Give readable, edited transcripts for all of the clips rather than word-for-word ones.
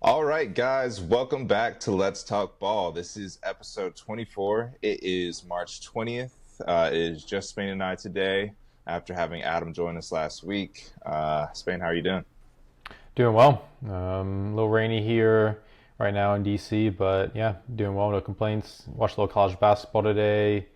All right, guys, welcome back to Let's Talk Ball. This is episode 24. It is March 20th. It is just Spain and I today after having Adam join us last week. Spain, how are you doing? Doing well. A little rainy here right now in DC, but yeah, doing well. No complaints. Watched a little college basketball today.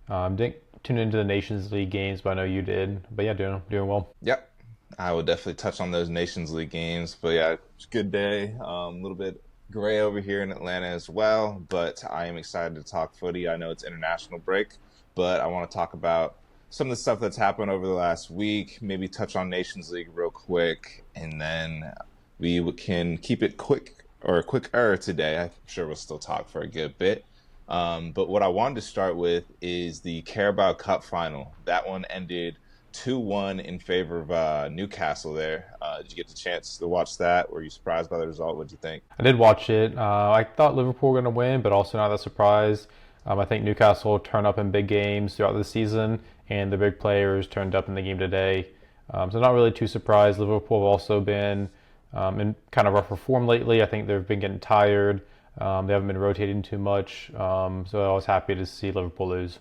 Didn't tune into the Nations League games, but I know you did. But yeah, doing well. Yep. I will definitely touch on those Nations League games. But yeah, it's a good day. A little bit gray over here in Atlanta as well, but I am excited to talk footy. I know it's international break, but I want to talk about some of the stuff that's happened over the last week, maybe touch on Nations League real quick, and then we can keep it quick or quicker today. I'm sure we'll still talk for a good bit. But what I wanted to start with is the Carabao Cup final. That one ended 2-1 in favor of Newcastle there. Did you get the chance to watch that? Were you surprised by the result? What did you think? I did watch it. I thought Liverpool were going to win, but also not that surprised. I think Newcastle turned up in big games throughout the season, and the big players turned up in the game today. So not really too surprised. Liverpool have also been in kind of rougher form lately. I think they've been getting tired. They haven't been rotating too much. So I was happy to see Liverpool lose.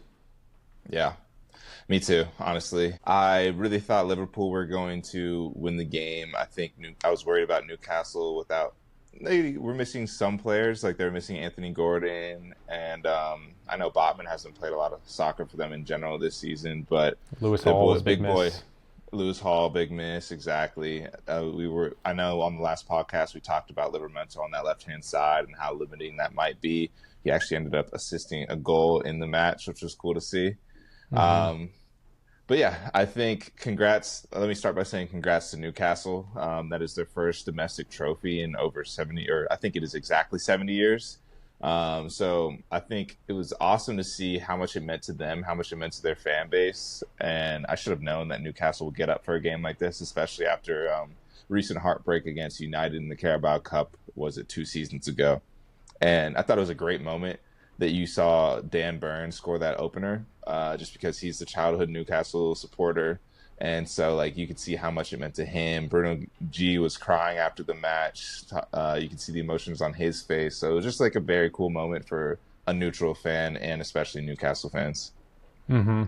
Yeah, me too, honestly. I really thought Liverpool were going to win the game. I was worried about Newcastle without. They were missing some players, like they were missing Anthony Gordon, and I know Botman hasn't played a lot of soccer for them in general this season, but Lewis Hall was big boy, miss. Lewis Hall, big miss, exactly. I know on the last podcast we talked about Livramento on that left-hand side and how limiting that might be. He actually ended up assisting a goal in the match, which was cool to see. Mm-hmm. But yeah, I think congrats. Let me start by saying congrats to Newcastle. That is their first domestic trophy in over 70, or I think it is exactly 70 years. So I think it was awesome to see how much it meant to them, how much it meant to their fan base. And I should have known that Newcastle would get up for a game like this, especially after recent heartbreak against United in the Carabao Cup, was it 2 seasons ago? And I thought it was a great moment that you saw Dan Burn score that opener, just because he's the childhood Newcastle supporter. And so, like, you could see how much it meant to him. Bruno G was crying after the match. You could see the emotions on his face. So it was just like a very cool moment for a neutral fan and especially Newcastle fans. Mm-hmm.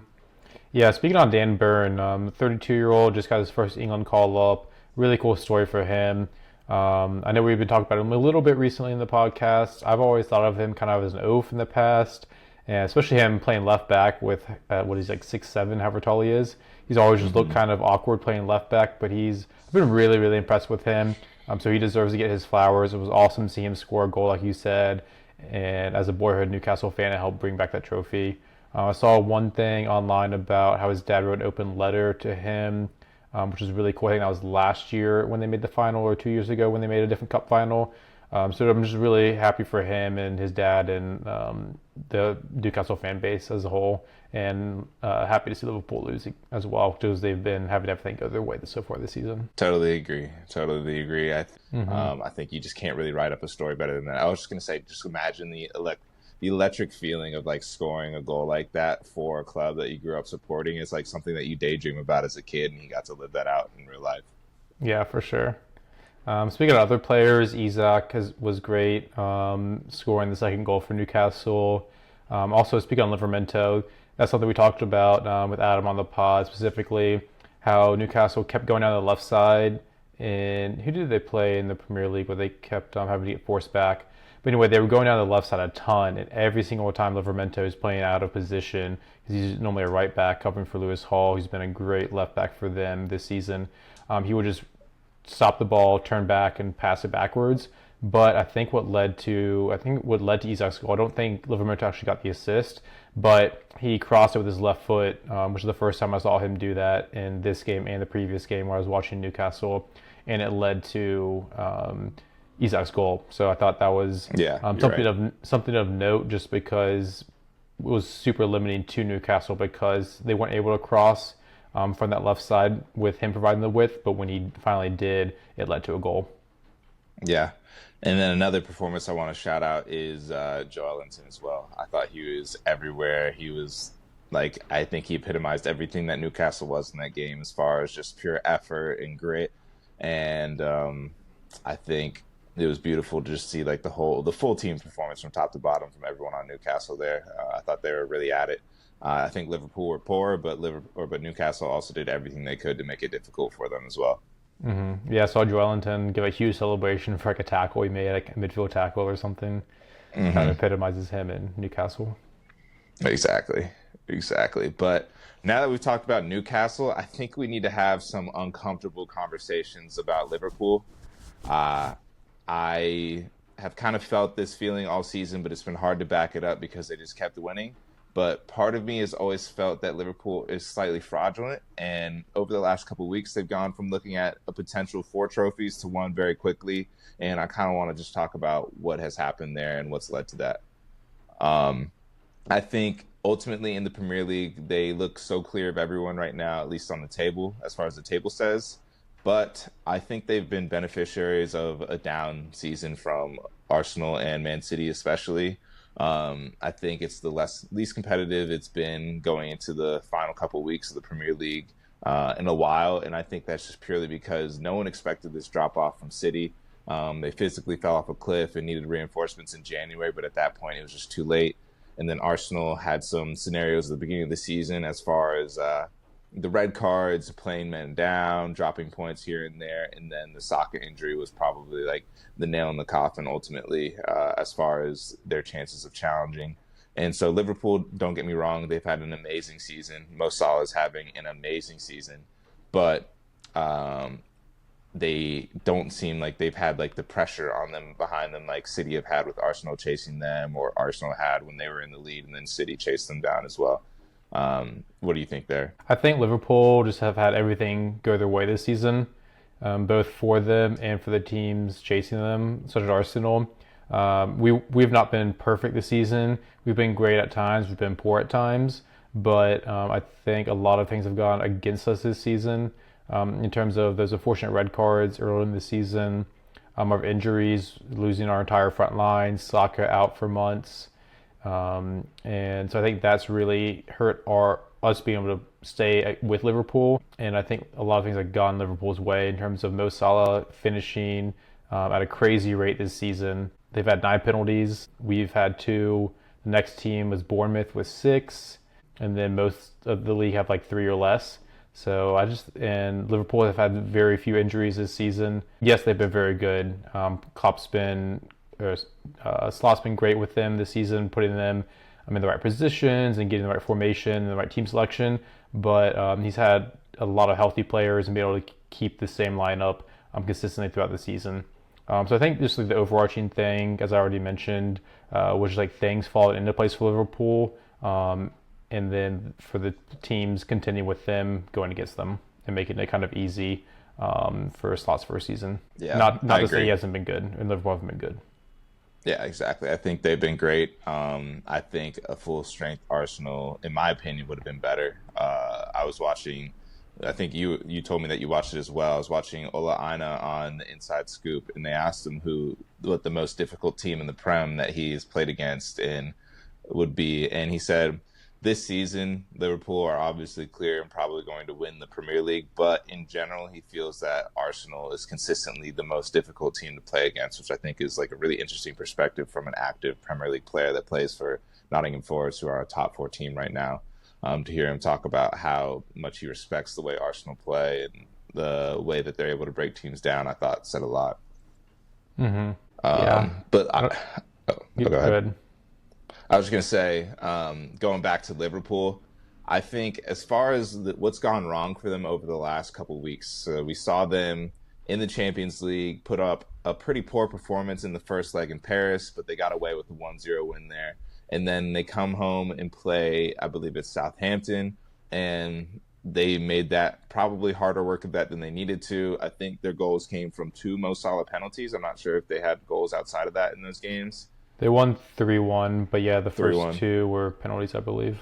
Yeah, speaking on Dan Burn, 32-year-old, just got his first England call-up. Really cool story for him. I know we've been talking about him a little bit recently in the podcast. I've always thought of him kind of as an oaf in the past, and especially him playing left back with what he's like 6'7", however tall he is. He's always just looked kind of awkward playing left back, but I've been really, really impressed with him. So he deserves to get his flowers. It was awesome to see him score a goal, like you said, and as a boyhood Newcastle fan, it helped bring back that trophy. I saw one thing online about how his dad wrote an open letter to him, which was really cool. I think that was last year when they made the final, or 2 years ago when they made a different cup final. So I'm just really happy for him and his dad and the Newcastle fan base as a whole, and happy to see Liverpool lose as well, because they've been having everything go their way so far this season. Totally agree. I think you just can't really write up a story better than that. I was just going to say, just imagine the electric feeling of like scoring a goal like that for a club that you grew up supporting is like something that you daydream about as a kid, and you got to live that out in real life. Yeah, for sure. Speaking of other players, Isak was great, scoring the second goal for Newcastle. Also, speaking on Livramento, that's something we talked about with Adam on the pod, specifically how Newcastle kept going down the left side. And who did they play in the Premier League where they kept having to get forced back? But anyway, they were going down the left side a ton, and every single time Livramento is playing out of position, because he's normally a right back covering for Lewis Hall, who's been a great left back for them this season. He would just stop the ball, turn back, and pass it backwards. But I think what led to Isak's goal, I don't think Livramento actually got the assist, but he crossed it with his left foot, which is the first time I saw him do that in this game and the previous game where I was watching Newcastle, and it led to Isak's goal. So I thought that was something of note, just because it was super limiting to Newcastle because they weren't able to cross from that left side with him providing the width, but when he finally did, it led to a goal. Yeah. And then another performance I want to shout out is Hojlund as well. I thought he was everywhere. He was I think he epitomized everything that Newcastle was in that game as far as just pure effort and grit. And I think it was beautiful to just see like the full team performance from top to bottom from everyone on Newcastle there. I thought they were really at it. I think Liverpool were poor, but Newcastle also did everything they could to make it difficult for them as well. Yeah, I saw Joelinton give a huge celebration for like a tackle he made, like a midfield tackle or something. Kind of Hmm. epitomizes him in Newcastle. Exactly, exactly. But now that we've talked about Newcastle, I think we need to have some uncomfortable conversations about Liverpool. Uh, I have kind of felt this feeling all season, but it's been hard to back it up because they just kept winning. But part of me has always felt that Liverpool is slightly fraudulent. And over the last couple of weeks, they've gone from looking at a potential 4 trophies to one very quickly. And I kind of want to just talk about what has happened there and what's led to that. Um, I think ultimately in the Premier League, they look so clear of everyone right now, at least on the table, as far as the table says. But I think they've been beneficiaries of a down season from Arsenal and Man City, especially. I think it's the least competitive it's been going into the final couple of weeks of the Premier League in a while, and I think that's just purely because no one expected this drop off from City. They physically fell off a cliff and needed reinforcements in January, but at that point it was just too late. And then Arsenal had some scenarios at the beginning of the season as far as the red cards, playing men down, dropping points here and there, and then the Saka injury was probably like the nail in the coffin ultimately as far as their chances of challenging. And so Liverpool, don't get me wrong, they've had an amazing season. Mo Salah is having an amazing season, but um, they don't seem like they've had like the pressure on them behind them like City have had with Arsenal chasing them, or Arsenal had when they were in the lead and then City chased them down as well. What do you think there? I think Liverpool just have had everything go their way this season, both for them and for the teams chasing them, such as Arsenal. We've not been perfect this season. We've been great at times. We've been poor at times. But I think a lot of things have gone against us this season in terms of those unfortunate red cards early in the season, of injuries, losing our entire front line, Saka out for months. And so I think that's really hurt us being able to stay with Liverpool. And I think a lot of things have gone Liverpool's way in terms of Mo Salah finishing at a crazy rate this season. They've had 9 penalties. We've had 2. The next team was Bournemouth with 6, and then most of the league have like 3 or less. So and Liverpool have had very few injuries this season. Yes, they've been very good. Klopp's been Slott's been great with them this season, putting them in the right positions and getting the right formation and the right team selection. But he's had a lot of healthy players and be able to keep the same lineup consistently throughout the season. So I think just like the overarching thing, as I already mentioned, was just like things falling into place for Liverpool, and then for the teams contending with them, going against them and making it kind of easy for Slott's first season. Yeah, Not I to say he agree. hasn't been good, and Liverpool haven't been good. Yeah, exactly. I think they've been great. I think a full strength Arsenal, in my opinion, would have been better. I was watching. I think you told me that you watched it as well. I was watching Ola Aina on the Inside Scoop, and they asked him what the most difficult team in the Prem that he's played against and would be, and he said this season Liverpool are obviously clear and probably going to win the Premier League, but in general he feels that Arsenal is consistently the most difficult team to play against, which I think is like a really interesting perspective from an active Premier League player that plays for Nottingham Forest, who are a top 4 team right now. To hear him talk about how much he respects the way Arsenal play and the way that they're able to break teams down, I thought said a lot. Mm-hmm. Yeah. But go ahead. Good. I was just going to say, going back to Liverpool, I think as far as what's gone wrong for them over the last couple of weeks, we saw them in the Champions League put up a pretty poor performance in the first leg in Paris, but they got away with the 1-0 win there. And then they come home and play, I believe it's Southampton, and they made that probably harder work of that than they needed to. I think their goals came from 2 Mo Salah penalties. I'm not sure if they had goals outside of that in those games. They won 3-1, but yeah, the first 3-1. 2 were penalties, I believe.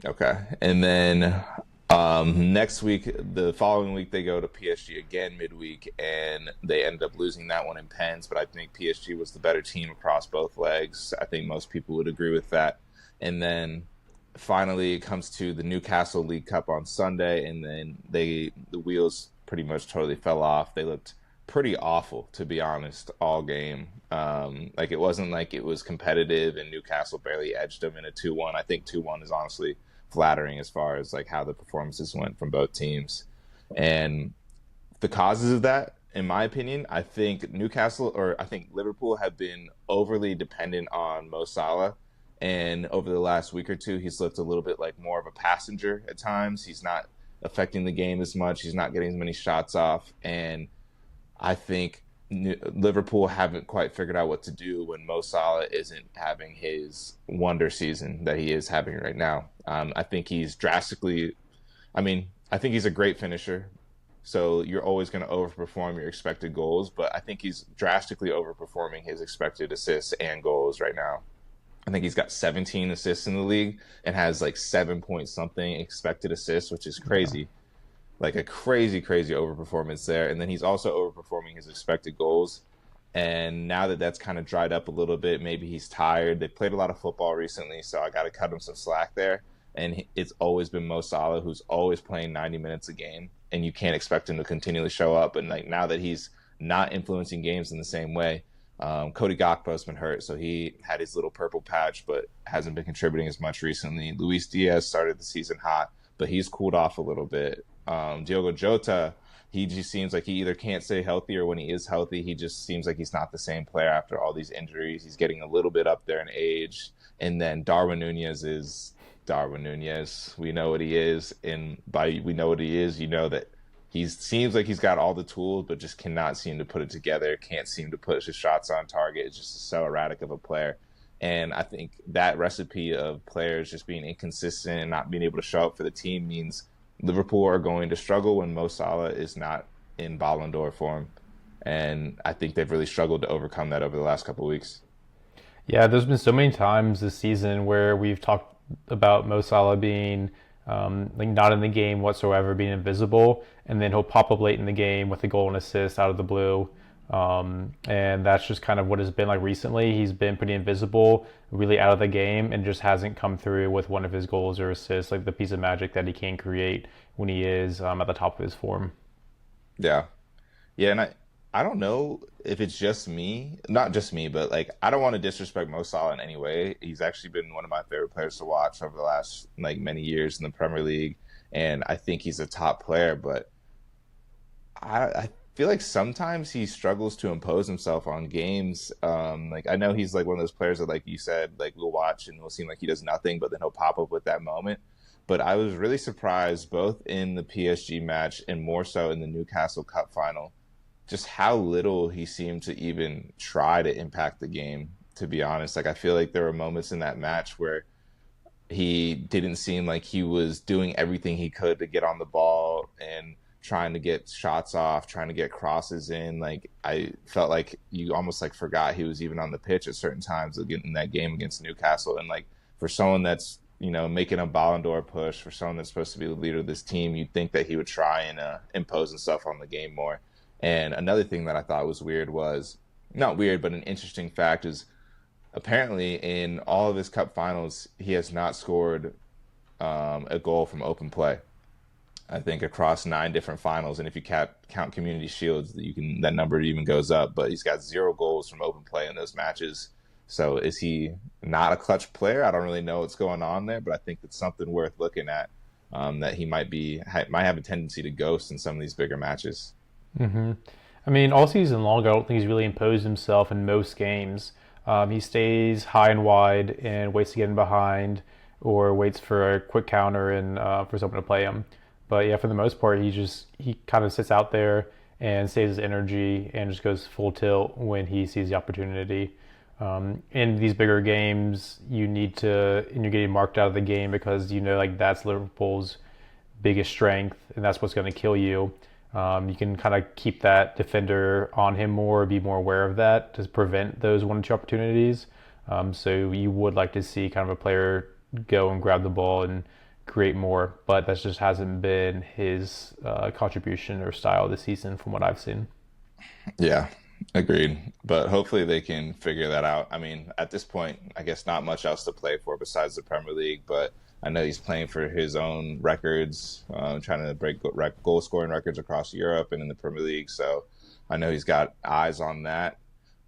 Okay. And then next week, the following week, they go to PSG again midweek, and they end up losing that one in pens. But I think PSG was the better team across both legs. I think most people would agree with that. And then finally, it comes to the Newcastle League Cup on Sunday, and then the wheels pretty much totally fell off. They looked pretty awful, to be honest, all game. Like it wasn't like it was competitive and Newcastle barely edged them in a 2-1. I think 2-1 is honestly flattering as far as like how the performances went from both teams. And the causes of that, in my opinion, I think Newcastle or I think Liverpool have been overly dependent on Mo Salah. And over the last week or two, he's looked a little bit like more of a passenger at times. He's not affecting the game as much. He's not getting as many shots off. And I think Liverpool haven't quite figured out what to do when Mo Salah isn't having his wonder season that he is having right now. I think he's drastically, I think he's a great finisher. So you're always going to overperform your expected goals, but I think he's drastically overperforming his expected assists and goals right now. I think he's got 17 assists in the league and has like 7 point something expected assists, which is crazy. Like a crazy, crazy overperformance there. And then he's also overperforming his expected goals. And now that that's kind of dried up a little bit, maybe he's tired. They played a lot of football recently, so I got to cut him some slack there. And it's always been Mo Salah, who's always playing 90 minutes a game, and you can't expect him to continually show up. And like now that he's not influencing games in the same way, Cody Gakpo's been hurt, so he had his little purple patch, but hasn't been contributing as much recently. Luis Diaz started the season hot, but he's cooled off a little bit. Diogo Jota, he just seems like he either can't stay healthy or when he is healthy, he just seems like he's not the same player after all these injuries. He's getting a little bit up there in age. And then Darwin Nunez is Darwin Nunez. We know what he is. And by we know what he is, you know that he seems like he's got all the tools, but just cannot seem to put it together, can't seem to put his shots on target. It's just so erratic of a player. And I think that recipe of players just being inconsistent and not being able to show up for the team means Liverpool are going to struggle when Mo Salah is not in Ballon d'Or form. And I think they've really struggled to overcome that over the last couple of weeks. Yeah, there's been so many times this season where we've talked about Mo Salah being like not in the game whatsoever, being invisible, and then he'll pop up late in the game with a goal and assist out of the blue. And that's just kind of what it's been like recently. He's been pretty invisible, really out of the game, and just hasn't come through with one of his goals or assists, like the piece of magic that he can create when he is at the top of his form. Yeah. Yeah, and I don't know if it's just me, not just me, but like I don't want to disrespect Mo Salah in any way. He's actually been one of my favorite players to watch over the last like many years in the Premier League, and I think he's a top player. But I feel like sometimes he struggles to impose himself on games. Like I know he's like one of those players that, like you said, like we'll watch and it'll seem like he does nothing, but then he'll pop up with that moment. But I was really surprised both in the PSG match and more so in the Newcastle Cup final just how little he seemed to even try to impact the game, to be honest. Like, I feel like there were moments in that match where he didn't seem like he was doing everything he could to get on the ball and trying to get shots off, trying to get crosses in. Like, I felt like you almost like forgot he was even on the pitch at certain times in that game against Newcastle. And like, for someone that's, you know, making a Ballon d'Or push, for someone that's supposed to be the leader of this team, you'd think that he would try and impose himself on the game more. And another thing that I thought was weird was, not weird, but an interesting fact is apparently in all of his cup finals, he has not scored a goal from open play. I think across 9 different finals, and if you count Community Shields, that number even goes up. But he's got 0 goals from open play in those matches. So is he not a clutch player? I don't really know what's going on there, but I think it's something worth looking at. That he might have a tendency to ghost in some of these bigger matches. Mm-hmm. I mean, all season long, I don't think he's really imposed himself in most games. He stays high and wide and waits to get in behind or waits for a quick counter and for someone to play him. But yeah, for the most part, he kind of sits out there and saves his energy and just goes full tilt when he sees the opportunity. In these bigger games, and you're getting marked out of the game because you know like that's Liverpool's biggest strength and that's what's going to kill you. You can kind of keep that defender on him more, be more aware of that to prevent those 1 or 2 opportunities. So you would like to see kind of a player go and grab the ball and create more, but that just hasn't been his contribution or style this season from what I've seen. Yeah, agreed. But hopefully they can figure that out. I mean, at this point, I guess not much else to play for besides the Premier League, but I know he's playing for his own records, trying to break goal scoring records across Europe and in the Premier League. So I know he's got eyes on that,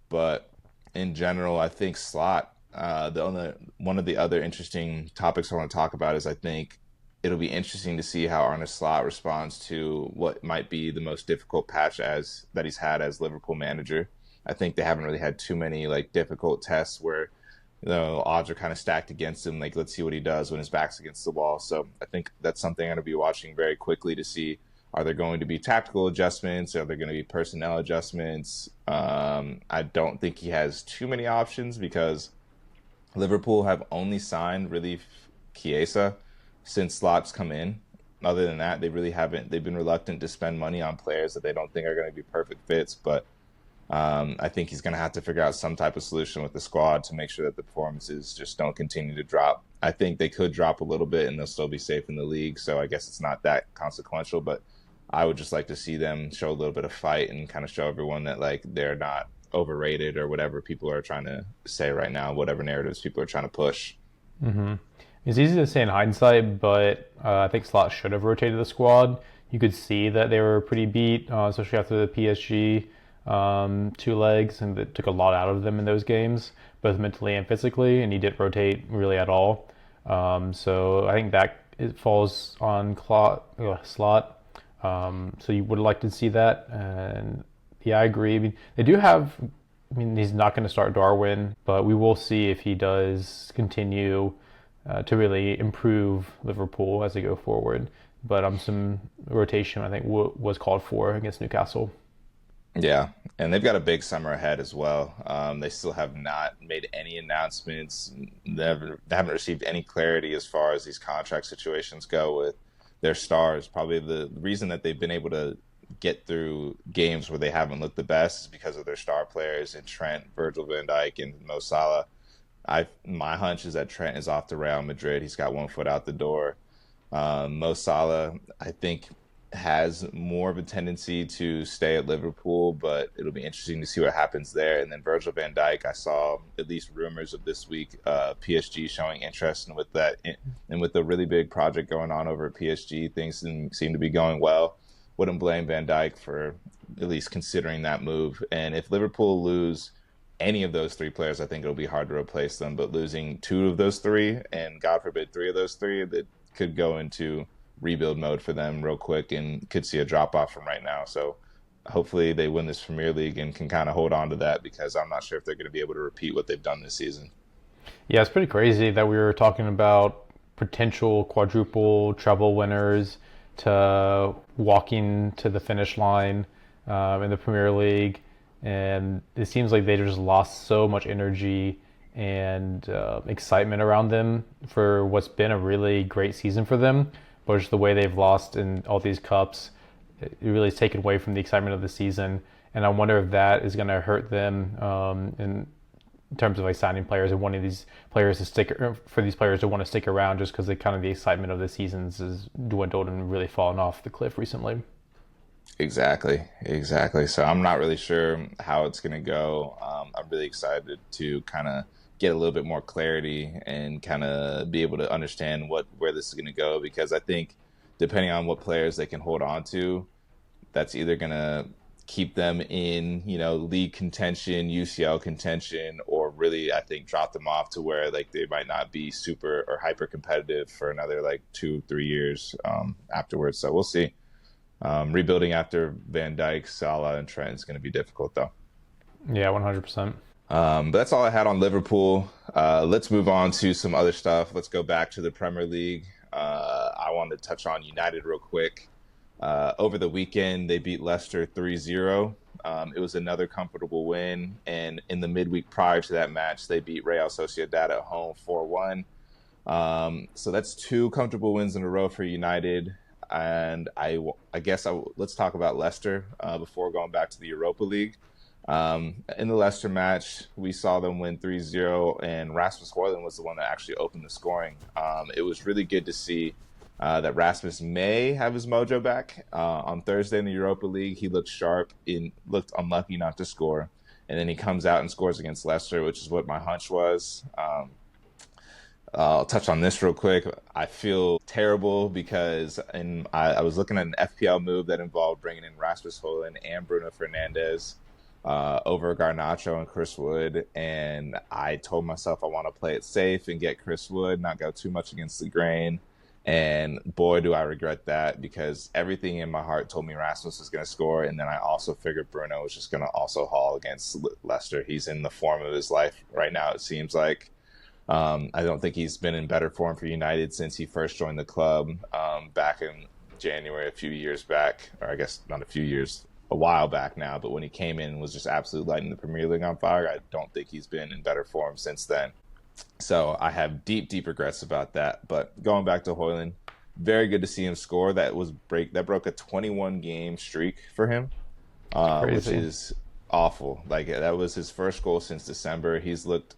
but in general, I think slot. One of the other interesting topics I want to talk about is I think it'll be interesting to see how Arne Slot responds to what might be the most difficult patch as that he's had as Liverpool manager. I think they haven't really had too many like difficult tests where odds are kind of stacked against him. Like, let's see what he does when his back's against the wall. So I think that's something I'm going to be watching very quickly to see. Are there going to be tactical adjustments? Are there going to be personnel adjustments? I don't think he has too many options because Liverpool have only signed really Chiesa since Slot's come in. Other than that, they really haven't. They've been reluctant to spend money on players that they don't think are going to be perfect fits. But I think he's going to have to figure out some type of solution with the squad to make sure that the performances just don't continue to drop. I think they could drop a little bit and they'll still be safe in the league. So I guess it's not that consequential, but I would just like to see them show a little bit of fight and kind of show everyone that like they're not overrated or whatever people are trying to say right now, whatever narratives people are trying to push. Mm-hmm. It's easy to say in hindsight, but I think Slot should have rotated the squad. You could see that they were pretty beat, especially after the PSG two legs, and it took a lot out of them in those games, both mentally and physically, and he didn't rotate really at all. So I think that it falls on Slot. So you would like to see that, and yeah, I agree. I mean, they do have. I mean, he's not going to start Darwin, but we will see if he does continue to really improve Liverpool as they go forward. But some rotation, I think, was called for against Newcastle. Yeah, and they've got a big summer ahead as well. They still have not made any announcements. They haven't received any clarity as far as these contract situations go with their stars. Probably the reason that they've been able to get through games where they haven't looked the best is because of their star players in Trent, Virgil van Dijk, and Mo Salah. My hunch is that Trent is off to Real Madrid. He's got one foot out the door. Mo Salah, I think, has more of a tendency to stay at Liverpool, but it'll be interesting to see what happens there. And then Virgil van Dijk, I saw at least rumors of this week, PSG showing interest in with that, and with the really big project going on over at PSG, things seem to be going well. Wouldn't blame Van Dijk for at least considering that move. And if Liverpool lose any of those three players, I think it'll be hard to replace them. But losing two of those three, and God forbid three of those three, that could go into rebuild mode for them real quick and could see a drop off from right now. So hopefully they win this Premier League and can kind of hold on to that, because I'm not sure if they're going to be able to repeat what they've done this season. Yeah, it's pretty crazy that we were talking about potential quadruple treble winners to walking to the finish line in the Premier League. And it seems like they just lost so much energy and excitement around them for what's been a really great season for them. But just the way they've lost in all these cups, it really has taken away from the excitement of the season. And I wonder if that is going to hurt them in terms of like signing players and wanting these players to for these players to want to stick around, just because the excitement of the seasons has dwindled and really fallen off the cliff recently. Exactly. So I'm not really sure how it's going to go. I'm really excited to kind of get a little bit more clarity and kind of be able to understand where this is going to go, because I think depending on what players they can hold on to, that's either going to keep them in, league contention, UCL contention, or really, I think, drop them off to where like they might not be super or hyper competitive for another like 2-3 years afterwards. So we'll see. Rebuilding after Van Dijk, Salah, and Trent is going to be difficult, though. Yeah, 100%. But that's all I had on Liverpool. Let's move on to some other stuff. Let's go back to the Premier League. I wanted to touch on United real quick. Over the weekend, they beat Leicester 3-0. It was another comfortable win. And in the midweek prior to that match, they beat Real Sociedad at home 4-1. So that's two comfortable wins in a row for United. And I guess let's talk about Leicester before going back to the Europa League. In the Leicester match, we saw them win 3-0, and Rasmus Hojlund was the one that actually opened the scoring. It was really good to see that Rasmus may have his mojo back. On Thursday in the Europa League, he looked sharp, looked unlucky not to score. And then he comes out and scores against Leicester, which is what my hunch was. I'll touch on this real quick. I feel terrible because I was looking at an FPL move that involved bringing in Rasmus Hojlund and Bruno Fernandes over Garnacho and Chris Wood. And I told myself I want to play it safe and get Chris Wood, not go too much against the grain. And boy, do I regret that, because everything in my heart told me Rasmus was going to score. And then I also figured Bruno was just going to also haul against Leicester. He's in the form of his life right now, it seems like. I don't think he's been in better form for United since he first joined the club back in January, a few years back, or I guess not a few years, a while back now. But when he came in, was just absolutely lighting the Premier League on fire. I don't think he's been in better form since then. So I have deep, deep regrets about that. But going back to Hojlund, very good to see him score. That broke a 21 game streak for him, which is awful. Like, that was his first goal since December. He's looked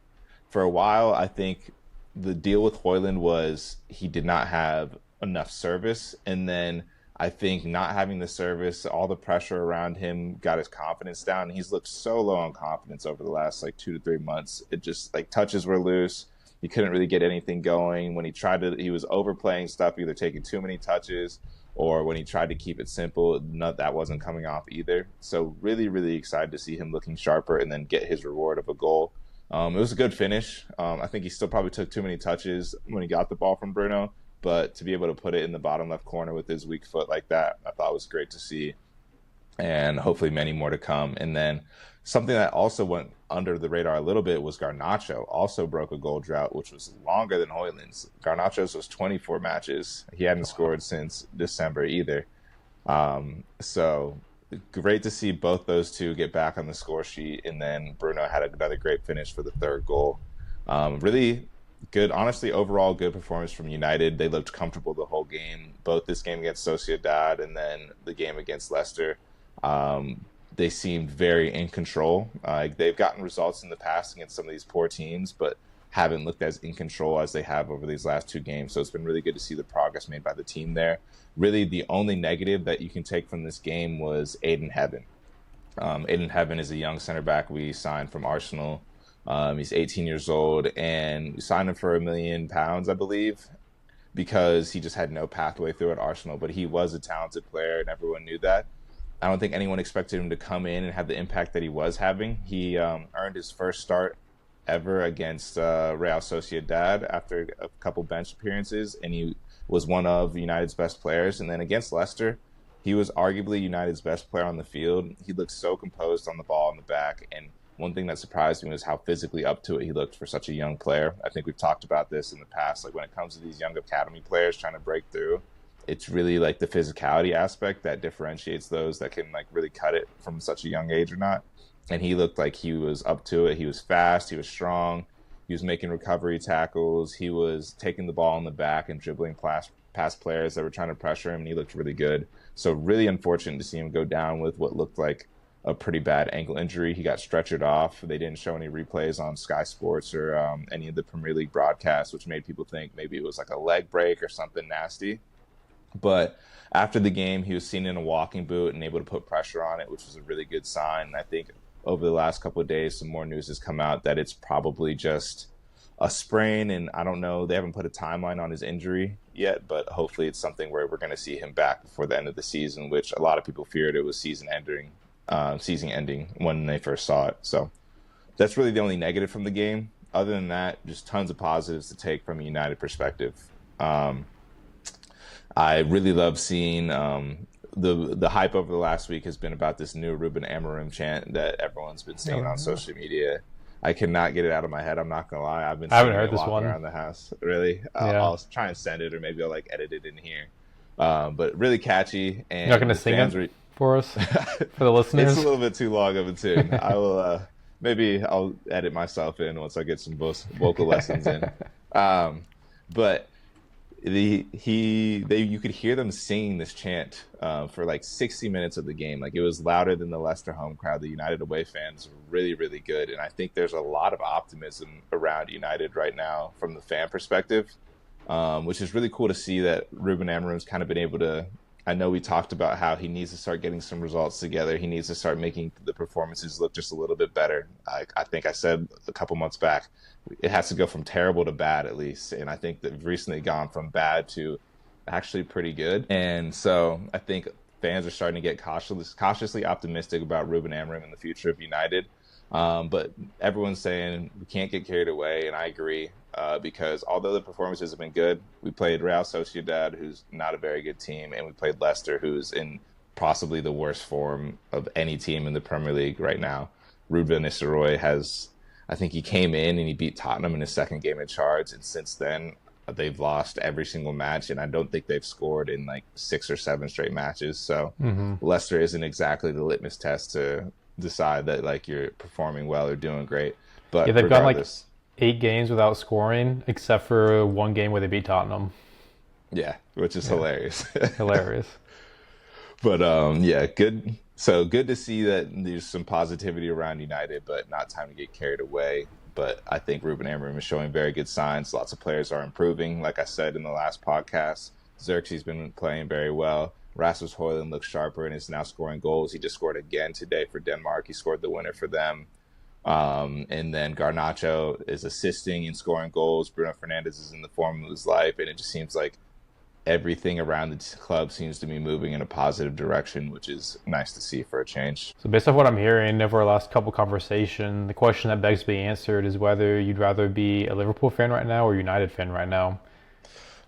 for a while. I think the deal with Hojlund was he did not have enough service, and then I think not having the service, all the pressure around him got his confidence down. And he's looked so low on confidence over the last like 2 to 3 months. It just, like, touches were loose. He couldn't really get anything going. When he was overplaying stuff, either taking too many touches, or when he tried to keep it simple, that wasn't coming off either. So really, really excited to see him looking sharper and then get his reward of a goal. It was a good finish. I think he still probably took too many touches when he got the ball from Bruno, but to be able to put it in the bottom left corner with his weak foot like that, I thought was great to see, and hopefully many more to come. And then something that also went under the radar a little bit was Garnacho also broke a goal drought, which was longer than Hojlund's. Garnacho's was 24 matches. He hadn't scored since December either. So great to see both those two get back on the score sheet. And then Bruno had another great finish for the third goal. Really good, honestly, overall good performance from United. They looked comfortable the whole game, both this game against Sociedad and then the game against Leicester. They seemed very in control. They've gotten results in the past against some of these poor teams, but haven't looked as in control as they have over these last 2 games. So it's been really good to see the progress made by the team there. Really, the only negative that you can take from this game was Aiden Heaven. Aiden Heaven is a young center back we signed from Arsenal. He's 18 years old, and we signed him for £1 million, I believe, because he just had no pathway through at Arsenal. But he was a talented player, and everyone knew that. I don't think anyone expected him to come in and have the impact that he was having. He earned his first start ever against Real Sociedad after a couple bench appearances, and he was one of United's best players. And then against Leicester, he was arguably United's best player on the field. He looked so composed on the ball in the back, and one thing that surprised me was how physically up to it he looked for such a young player. I think we've talked about this in the past. Like, when it comes to these young academy players trying to break through, it's really like the physicality aspect that differentiates those that can like really cut it from such a young age or not. And he looked like he was up to it. He was fast. He was strong. He was making recovery tackles. He was taking the ball in the back and dribbling past players that were trying to pressure him, and he looked really good. So really unfortunate to see him go down with what looked like a pretty bad ankle injury. He got stretchered off. They didn't show any replays on Sky Sports or any of the Premier League broadcasts, which made people think maybe it was like a leg break or something nasty. But after the game, he was seen in a walking boot and able to put pressure on it, which was a really good sign. And I think over the last couple of days, some more news has come out that it's probably just a sprain. And I don't know, they haven't put a timeline on his injury yet, but hopefully it's something where we're going to see him back before the end of the season, which a lot of people feared it was season ending when they first saw it. So that's really the only negative from the game. Other than that, just tons of positives to take from a United perspective. I really love seeing the hype over the last week has been about this new Ruben Amorim chant that everyone's been seeing on social media. I cannot get it out of my head. I'm not gonna lie. I haven't heard this one around the house. Really, I'll try and send it, or maybe I'll like edit it in here. But really catchy. And you're not gonna sing it for us, for the listeners. It's a little bit too long of a tune. I will. Maybe I'll edit myself in once I get some vocal lessons in. But you could hear them singing this chant for like 60 minutes of the game. Like, it was louder than the Leicester home crowd. The United away fans were really, really good. And I think there's a lot of optimism around United right now from the fan perspective, which is really cool to see that Ruben Amorim's kind of been able to, I know we talked about how he needs to start getting some results together. He needs to start making the performances look just a little bit better. I think I said a couple months back, it has to go from terrible to bad at least. And I think that we've recently gone from bad to actually pretty good. And so I think fans are starting to get cautiously optimistic about Ruben Amorim and the future of United. But everyone's saying we can't get carried away, and I agree, because although the performances have been good, we played Real Sociedad, who's not a very good team, and we played Leicester, who's in possibly the worst form of any team in the Premier League right now. Ruben Nistelrooy I think he came in and he beat Tottenham in his second game in charge, and since then they've lost every single match, and I don't think they've scored in like 6 or 7 straight matches. So Leicester isn't exactly the litmus test to decide that like you're performing well or doing great. But yeah, they've gone like 8 games without scoring, except for one game where they beat Tottenham. Yeah, which is hilarious. Hilarious. But yeah, good. So good to see that there's some positivity around United, but not time to get carried away. But I think Ruben Amorim is showing very good signs. Lots of players are improving. Like I said in the last podcast, Xerxes been playing very well. Rasmus Hojlund looks sharper and is now scoring goals. He just scored again today for Denmark. He scored the winner for them. And then Garnacho is assisting and scoring goals. Bruno Fernandes is in the form of his life. And it just seems like everything around the club seems to be moving in a positive direction, which is nice to see for a change. So based off what I'm hearing over our last couple conversations, the question that begs to be answered is whether you'd rather be a Liverpool fan right now or a United fan right now.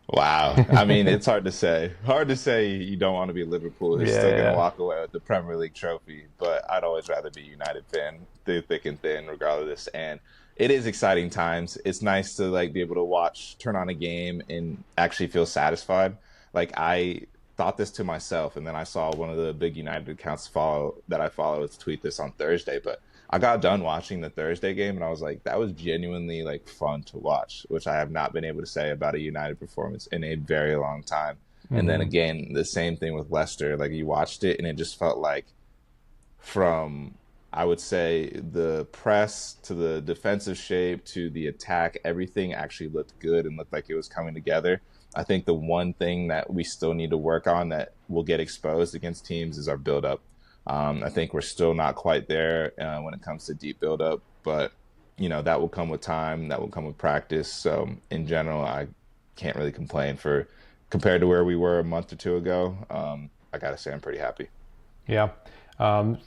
Wow. I mean, it's hard to say. Hard to say you don't want to be Liverpool who's still going to walk away with the Premier League trophy, but I'd always rather be a United fan, through thick and thin, regardless. And it is exciting times. It's nice to like be able to turn on a game and actually feel satisfied. Like I thought this to myself, and then I saw one of the big United accounts that I follow tweet this on Thursday, but I got done watching the Thursday game and I was like, that was genuinely like fun to watch, which I have not been able to say about a United performance in a very long time. And then again, the same thing with Leicester. Like you watched it and it just felt like from, I would say, the press to the defensive shape to the attack, everything actually looked good and looked like it was coming together. I think the one thing that we still need to work on that will get exposed against teams is our build-up. I think we're still not quite there when it comes to deep build-up, but you know that will come with time, that will come with practice. So in general, I can't really complain compared to where we were a month or two ago. I gotta say I'm pretty happy. Yeah.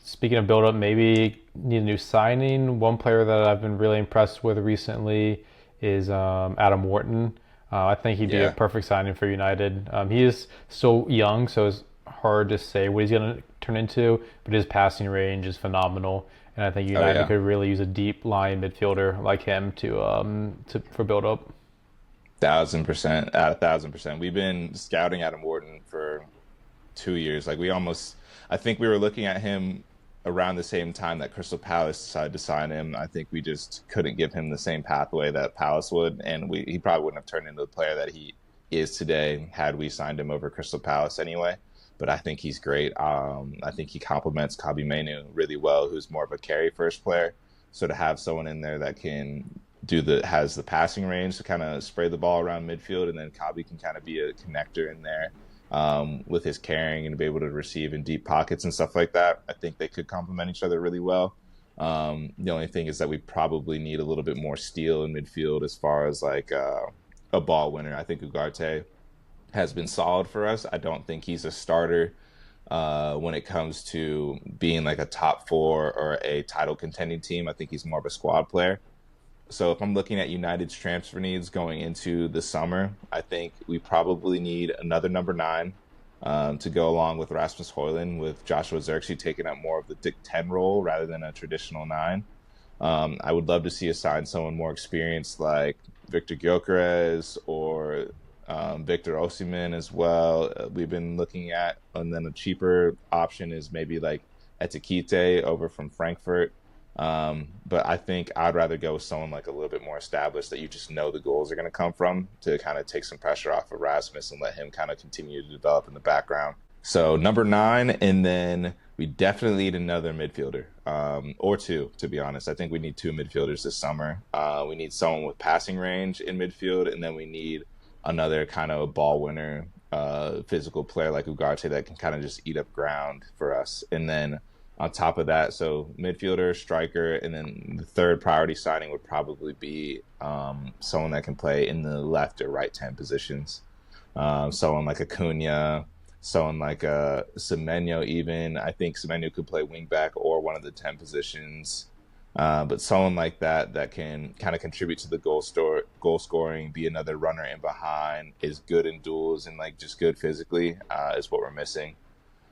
Speaking of build-up, maybe need a new signing. One player that I've been really impressed with recently is Adam Wharton. I think he'd be a perfect signing for United. He is so young, so it's hard to say what he's going to turn into, but his passing range is phenomenal, and I think United could really use a deep line midfielder like him for build-up. 1,000%, 1,000%. We've been scouting Adam Wharton for 2 years. Like I think we were looking at him around the same time that Crystal Palace decided to sign him. I think we just couldn't give him the same pathway that Palace would, and he probably wouldn't have turned into the player that he is today had we signed him over Crystal Palace anyway. But I think he's great. I think he complements Kobbie Mainoo really well, who's more of a carry first player. So to have someone in there that has the passing range to kind of spray the ball around midfield, and then Kobbie can kind of be a connector in there with his carrying and be able to receive in deep pockets and stuff like that. I think they could complement each other really well. The only thing is that we probably need a little bit more steel in midfield as far as like a ball winner. I think Ugarte has been solid for us. I don't think he's a starter when it comes to being like a top 4 or a title contending team. I think he's more of a squad player. So if I'm looking at United's transfer needs going into the summer, I think we probably need another number 9 to go along with Rasmus Hojlund, with Joshua Zirkzee taking up more of the 10 role rather than a traditional 9. I would love to see us sign someone more experienced like Victor Gyökeres or Victor Osimhen as well. We've been looking at, and then a cheaper option is maybe like Etikite over from Frankfurt. But I think I'd rather go with someone like a little bit more established that you just know the goals are going to come from, to kind of take some pressure off of Rasmus and let him kind of continue to develop in the background. So number 9, and then we definitely need another midfielder, or 2, to be honest. I think we need 2 midfielders this summer. We need someone with passing range in midfield, and then we need another kind of ball winner physical player like Ugarte that can kind of just eat up ground for us. And then on top of that, so midfielder, striker, and then the third priority signing would probably be someone that can play in the left or right 10 positions. Someone like Acuna, someone like Semenyo even. I think Semenyo could play wing back or one of the 10 positions. But someone like that can kind of contribute to the goal scoring, be another runner in behind, is good in duels and like just good physically is what we're missing.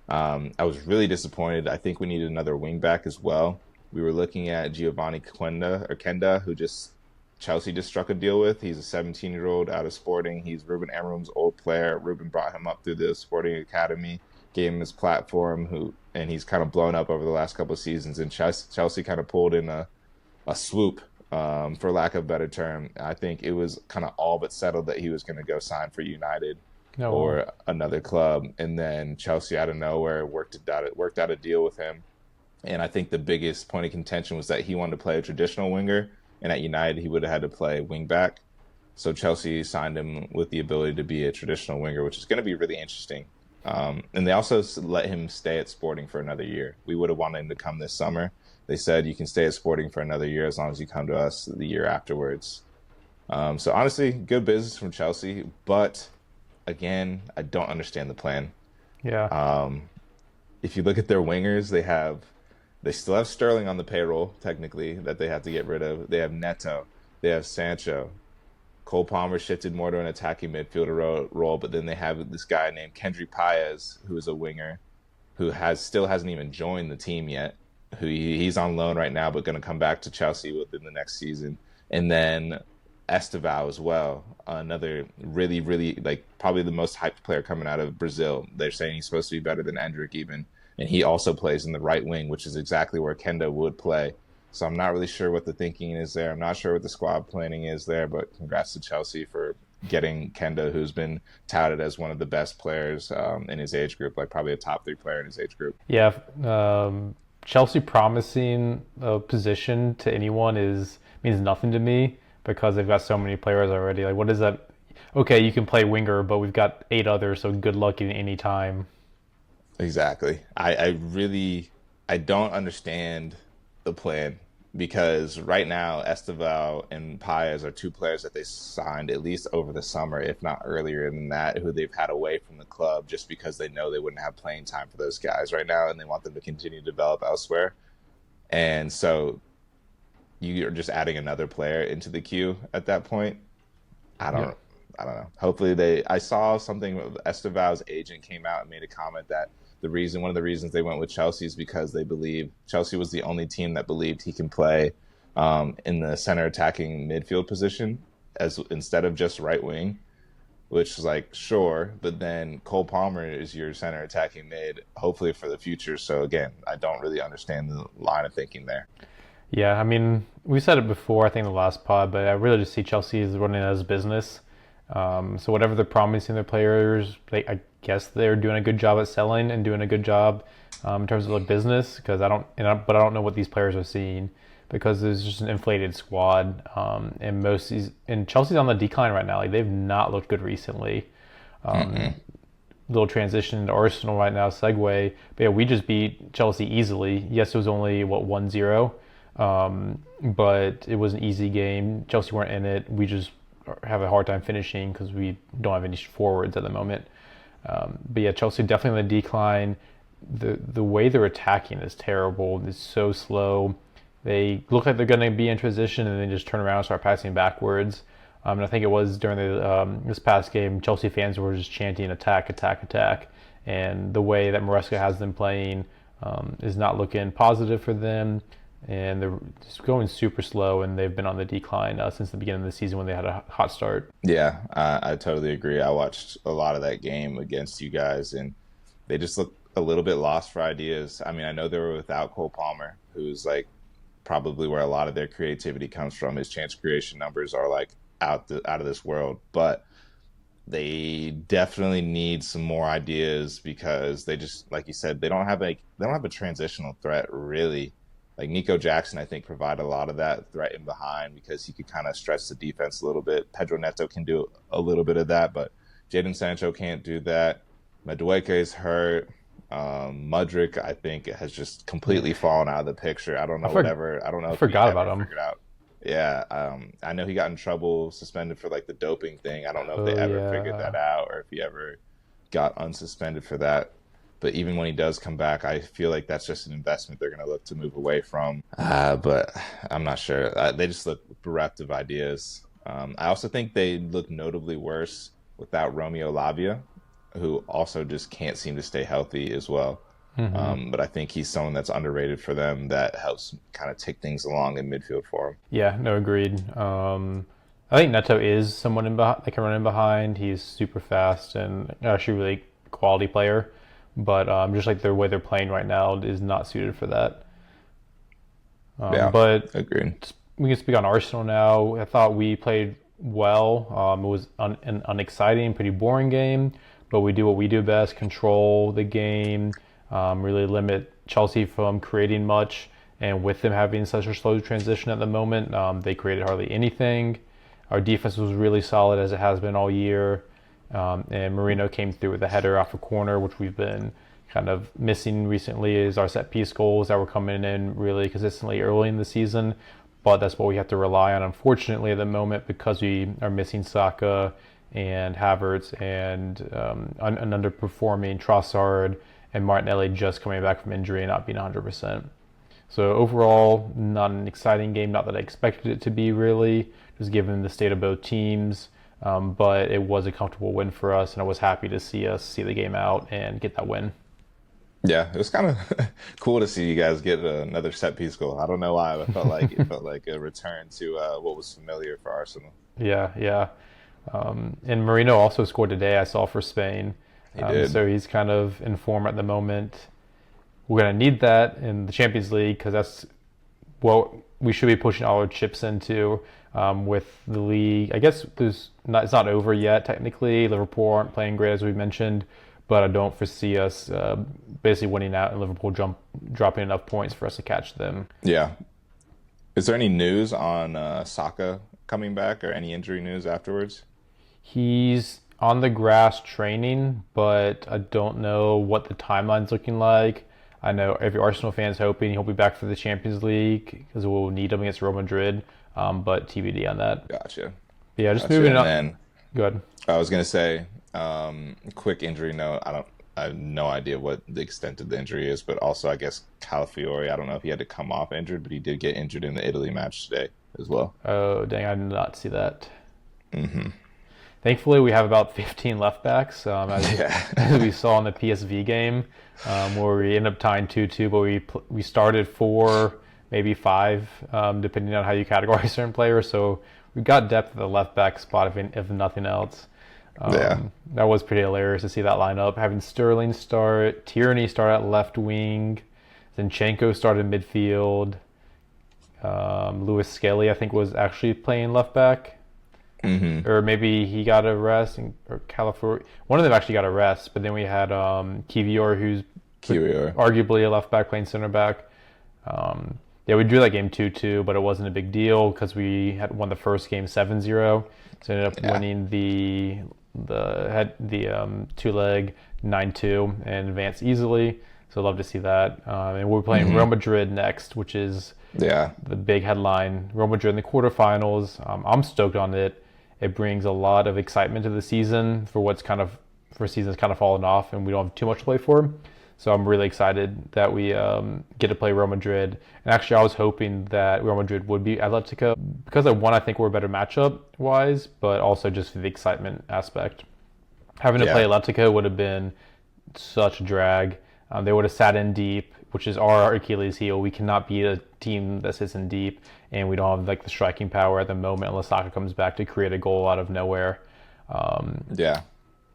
I was really disappointed. I think we needed another wing back as well. We were looking at Giovanni Kenda, who Chelsea just struck a deal with. He's a 17-year-old out of Sporting. He's Ruben Amorim's old player. Ruben brought him up through the Sporting Academy, gave him his platform, and he's kind of blown up over the last couple of seasons. And Chelsea kind of pulled in a swoop, for lack of a better term. I think it was kind of all but settled that he was going to go sign for United or another club. And then Chelsea out of nowhere worked out a deal with him. And I think the biggest point of contention was that he wanted to play a traditional winger, and at United he would have had to play wing back. So Chelsea signed him with the ability to be a traditional winger, which is going to be really interesting. And they also let him stay at Sporting for another year. We would have wanted him to come this summer. They said you can stay at Sporting for another year as long as you come to us the year afterwards. So honestly, good business from Chelsea, but again, I don't understand the plan. Yeah. If you look at their wingers, they still have Sterling on the payroll, technically, that they have to get rid of. They have Neto. They have Sancho. Cole Palmer shifted more to an attacking midfielder role, but then they have this guy named Kendry Paez, who is a winger, who still hasn't even joined the team yet. He's on loan right now, but going to come back to Chelsea within the next season. And then Estevao as well, another really, really, like, probably the most hyped player coming out of Brazil. They're saying he's supposed to be better than Endrick even. And he also plays in the right wing, which is exactly where Kenda would play. So I'm not really sure what the thinking is there. I'm not sure what the squad planning is there, but congrats to Chelsea for getting Kenda, who's been touted as one of the best players in his age group, like probably a top 3 player in his age group. Yeah. Chelsea promising a position to anyone means nothing to me because they've got so many players already. Like, what is that? Okay, you can play winger, but we've got 8 others, so good luck at any time. Exactly. I don't understand the plan, because right now Estevao and Paez are 2 players that they signed at least over the summer, if not earlier than that, who they've had away from the club just because they know they wouldn't have playing time for those guys right now, and they want them to continue to develop elsewhere. And so you're just adding another player into the queue at that point. I don't know. Hopefully I saw something. Estevao's agent came out and made a comment that one of the reasons they went with Chelsea is because they believe Chelsea was the only team that believed he can play in the center attacking midfield position instead of just right wing, which is like, sure, but then Cole Palmer is your center attacking mid, hopefully for the future. So again, I don't really understand the line of thinking there. Yeah, I mean, we said it before, I think, in the last pod, but I really just see Chelsea as running as business. So whatever they're promising their players, I guess they're doing a good job at selling and doing a good job in terms of like business. But I don't know what these players are seeing because there's just an inflated squad, and Chelsea's on the decline right now. Like, they've not looked good recently. Little transition to Arsenal right now, segue. But yeah, we just beat Chelsea easily. Yes, it was only 1-0, but it was an easy game. Chelsea weren't in it. We just have a hard time finishing because we don't have any forwards at the moment. But yeah, Chelsea definitely on the decline. The way they're attacking is terrible. It's so slow. They look like they're going to be in transition and then just turn around and start passing backwards. And I think it was during this past game, Chelsea fans were just chanting attack, attack, attack. And the way that Maresca has them playing is not looking positive for them. And they're just going super slow, and they've been on the decline since the beginning of the season when they had a hot start. Yeah, I totally agree. I watched a lot of that game against you guys, and they just looked a little bit lost for ideas. I mean, I know they were without Cole Palmer, who's like probably where a lot of their creativity comes from. His chance creation numbers are like out of this world, but they definitely need some more ideas because they just, like you said, they don't have a transitional threat really. Like Nico Jackson, I think, provide a lot of that threat in behind because he could kind of stretch the defense a little bit. Pedro Neto can do a little bit of that, but Jadon Sancho can't do that. Madueke's hurt. Mudryk, I think, has just completely fallen out of the picture. I don't know I don't know I if he forgot ever about him. figured out. Yeah, I know he got in trouble, suspended for like the doping thing. I don't know if they Oh ever figured yeah. that out or if he ever got unsuspended for that. But even when he does come back, I feel like that's just an investment they're going to look to move away from. But I'm not sure. They just look bereft of ideas. I also think they look notably worse without Romeo Lavia, who also just can't seem to stay healthy as well. Hmm. But I think he's someone that's underrated for them that helps kind of take things along in midfield for him. Yeah, no, agreed. I think Neto is someone they can run in behind. He's super fast and actually really quality player. But just like the way they're playing right now is not suited for that. Yeah, But agreed. we can speak on Arsenal now. I thought we played well. It was an unexciting, pretty boring game, but we do what we do best: control the game, really limit Chelsea from creating much. And with them having such a slow transition at the moment, they created hardly anything. Our defense was really solid as it has been all year. And Marino came through with a header off a corner, which we've been kind of missing recently is our set piece goals that were coming in really consistently early in the season. But that's what we have to rely on, unfortunately, at the moment because we are missing Saka and Havertz and an underperforming Trossard and Martinelli just coming back from injury and not being 100%. So overall, not an exciting game, not that I expected it to be really, just given the state of both teams. But it was a comfortable win for us, and I was happy to see us see the game out and get that win. Yeah, it was kind of cool to see you guys get another set piece goal. I don't know why, but it felt like a return to what was familiar for Arsenal. Yeah, yeah. And Marino also scored today, I saw, for Spain. He did. So he's kind of in form at the moment. We're going to need that in the Champions League because that's what we should be pushing all our chips into with the league. I guess it's not over yet, technically. Liverpool aren't playing great, as we mentioned, but I don't foresee us basically winning out and Liverpool dropping enough points for us to catch them. Yeah. Is there any news on Saka coming back or any injury news afterwards? He's on the grass training, but I don't know what the timeline's looking like. I know every Arsenal fan is hoping he'll be back for the Champions League because we'll need him against Real Madrid, but TBD on that. Gotcha. Yeah, just Gotcha. moving on. Then Good. I was gonna say, quick injury note. I have no idea what the extent of the injury is, but also I guess Calafiori. I don't know if he had to come off injured, but he did get injured in the Italy match today as well. Oh, dang, I did not see that. Mm-hmm. Thankfully, we have about 15 left backs, Yeah. as we saw in the PSV game, where we ended up tying 2-2, but we started 4, maybe 5, depending on how you categorize certain players. So we got depth at the left back spot, if nothing else. Yeah. That was pretty hilarious to see that lineup. Having Sterling start, Tierney start at left wing, Zinchenko started midfield. Lewis Skelly, I think, was actually playing left back. Mm-hmm. Or maybe he got a rest, or Calafiori. One of them actually got a rest, but then we had Kivior, who's arguably a left back playing center back. Yeah, we drew that game 2-2, but it wasn't a big deal because we had won the first game 7-0. So ended up winning the two-leg 9-2 and advanced easily. So love to see that. And we're playing Real Madrid next, which is the big headline. Real Madrid in the quarterfinals. I'm stoked on it. It brings a lot of excitement to the season for season's kind of fallen off and we don't have too much to play for. So I'm really excited that we get to play Real Madrid. And actually, I was hoping that Real Madrid would be Atletico because I think we're a better matchup-wise, but also just for the excitement aspect. Having to play Atletico would have been such a drag. They would have sat in deep, which is our Achilles heel. We cannot beat a team that sits in deep, and we don't have like the striking power at the moment unless Saka comes back to create a goal out of nowhere.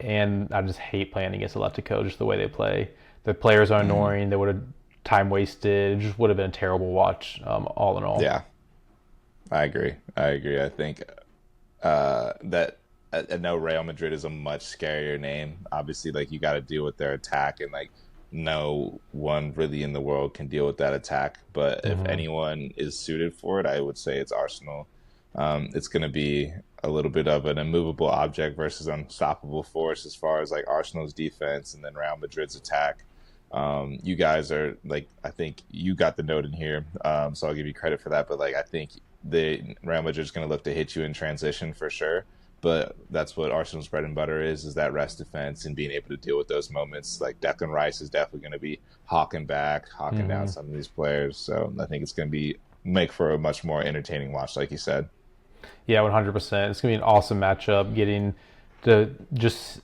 And I just hate playing against Atletico, just the way they play. The players are annoying. They would have time wasted. It just would have been a terrible watch, all in all. Yeah, I agree. I think that I know Real Madrid is a much scarier name. Obviously, like you got to deal with their attack, and like no one really in the world can deal with that attack. But if anyone is suited for it, I would say it's Arsenal. it's going to be a little bit of an immovable object versus unstoppable force as far as like Arsenal's defense and then Real Madrid's attack. You guys are like, I think you got the note in here, so I'll give you credit for that. But like, I think the Real Madrid's going to look to hit you in transition for sure. But that's what Arsenal's bread and butter is that rest defense and being able to deal with those moments. Like Declan Rice is definitely going to be hawking down some of these players. So I think it's going to make for a much more entertaining watch, like you said. Yeah, 100%. It's going to be an awesome matchup. Getting to just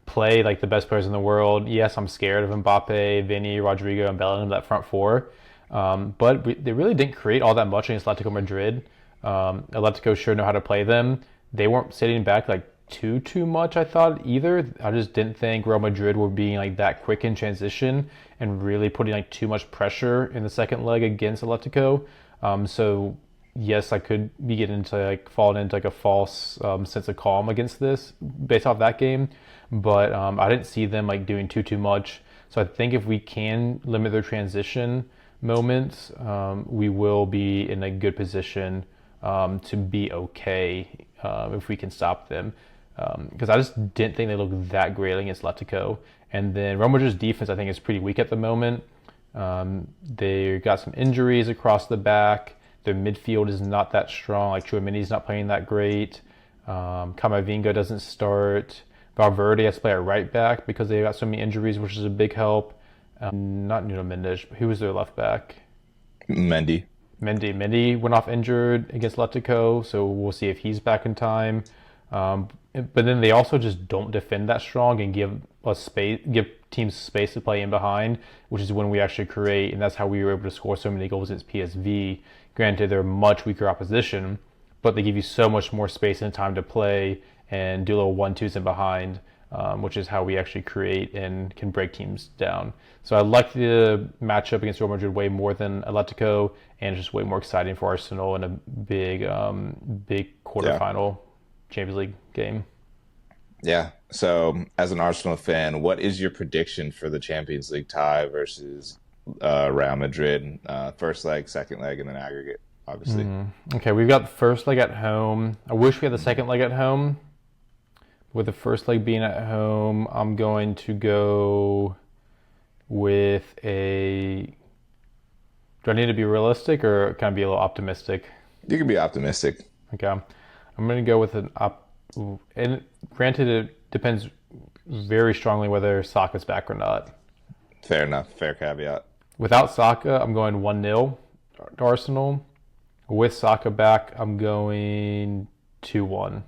play like the best players in the world. Yes, I'm scared of Mbappe, Vinny, Rodrigo, and Bellingham, that front four. But they really didn't create all that much against Atletico Madrid. Atletico sure know how to play them. They weren't sitting back like too much, I thought, either. I just didn't think Real Madrid were being like that quick in transition and really putting like too much pressure in the second leg against Atletico. So yes, I could be getting into like falling into like a false sense of calm against this based off that game, but I didn't see them like doing too much. So I think if we can limit their transition moments, we will be in a good position to be okay if we can stop them. Because I just didn't think they looked that great against Atletico. And then Real Madrid's defense, I think, is pretty weak at the moment. They got some injuries across the back. Their midfield is not that strong. Like Tchouaméni's not playing that great. Camavinga doesn't start. Valverde has to play at right back because they got so many injuries, which is a big help. Not Nuno Mendes. Who was their left back? Mendy. Mendy went off injured against Atletico, so we'll see if he's back in time. But then they also just don't defend that strong and give teams space to play in behind, which is when we actually create, and that's how we were able to score so many goals against PSV. Granted, they're much weaker opposition, but they give you so much more space and time to play and do little 1-2s in behind, which is how we actually create and can break teams down. So I like the matchup against Real Madrid way more than Atletico, and just way more exciting for Arsenal in a big quarterfinal Champions League game. Yeah. So as an Arsenal fan, what is your prediction for the Champions League tie versus Real Madrid? First leg, second leg, and then aggregate, obviously. Okay, we've got the first leg at home. I wish we had the second leg at home. With the first leg being at home, I'm going to go with a... Do I need to be realistic or can I be a little optimistic? You can be optimistic. Okay. I'm going to go with and granted, it depends very strongly whether Saka's back or not. Fair enough. Fair caveat. Without Saka, I'm going 1-0 to Arsenal. With Saka back, I'm going 2-1.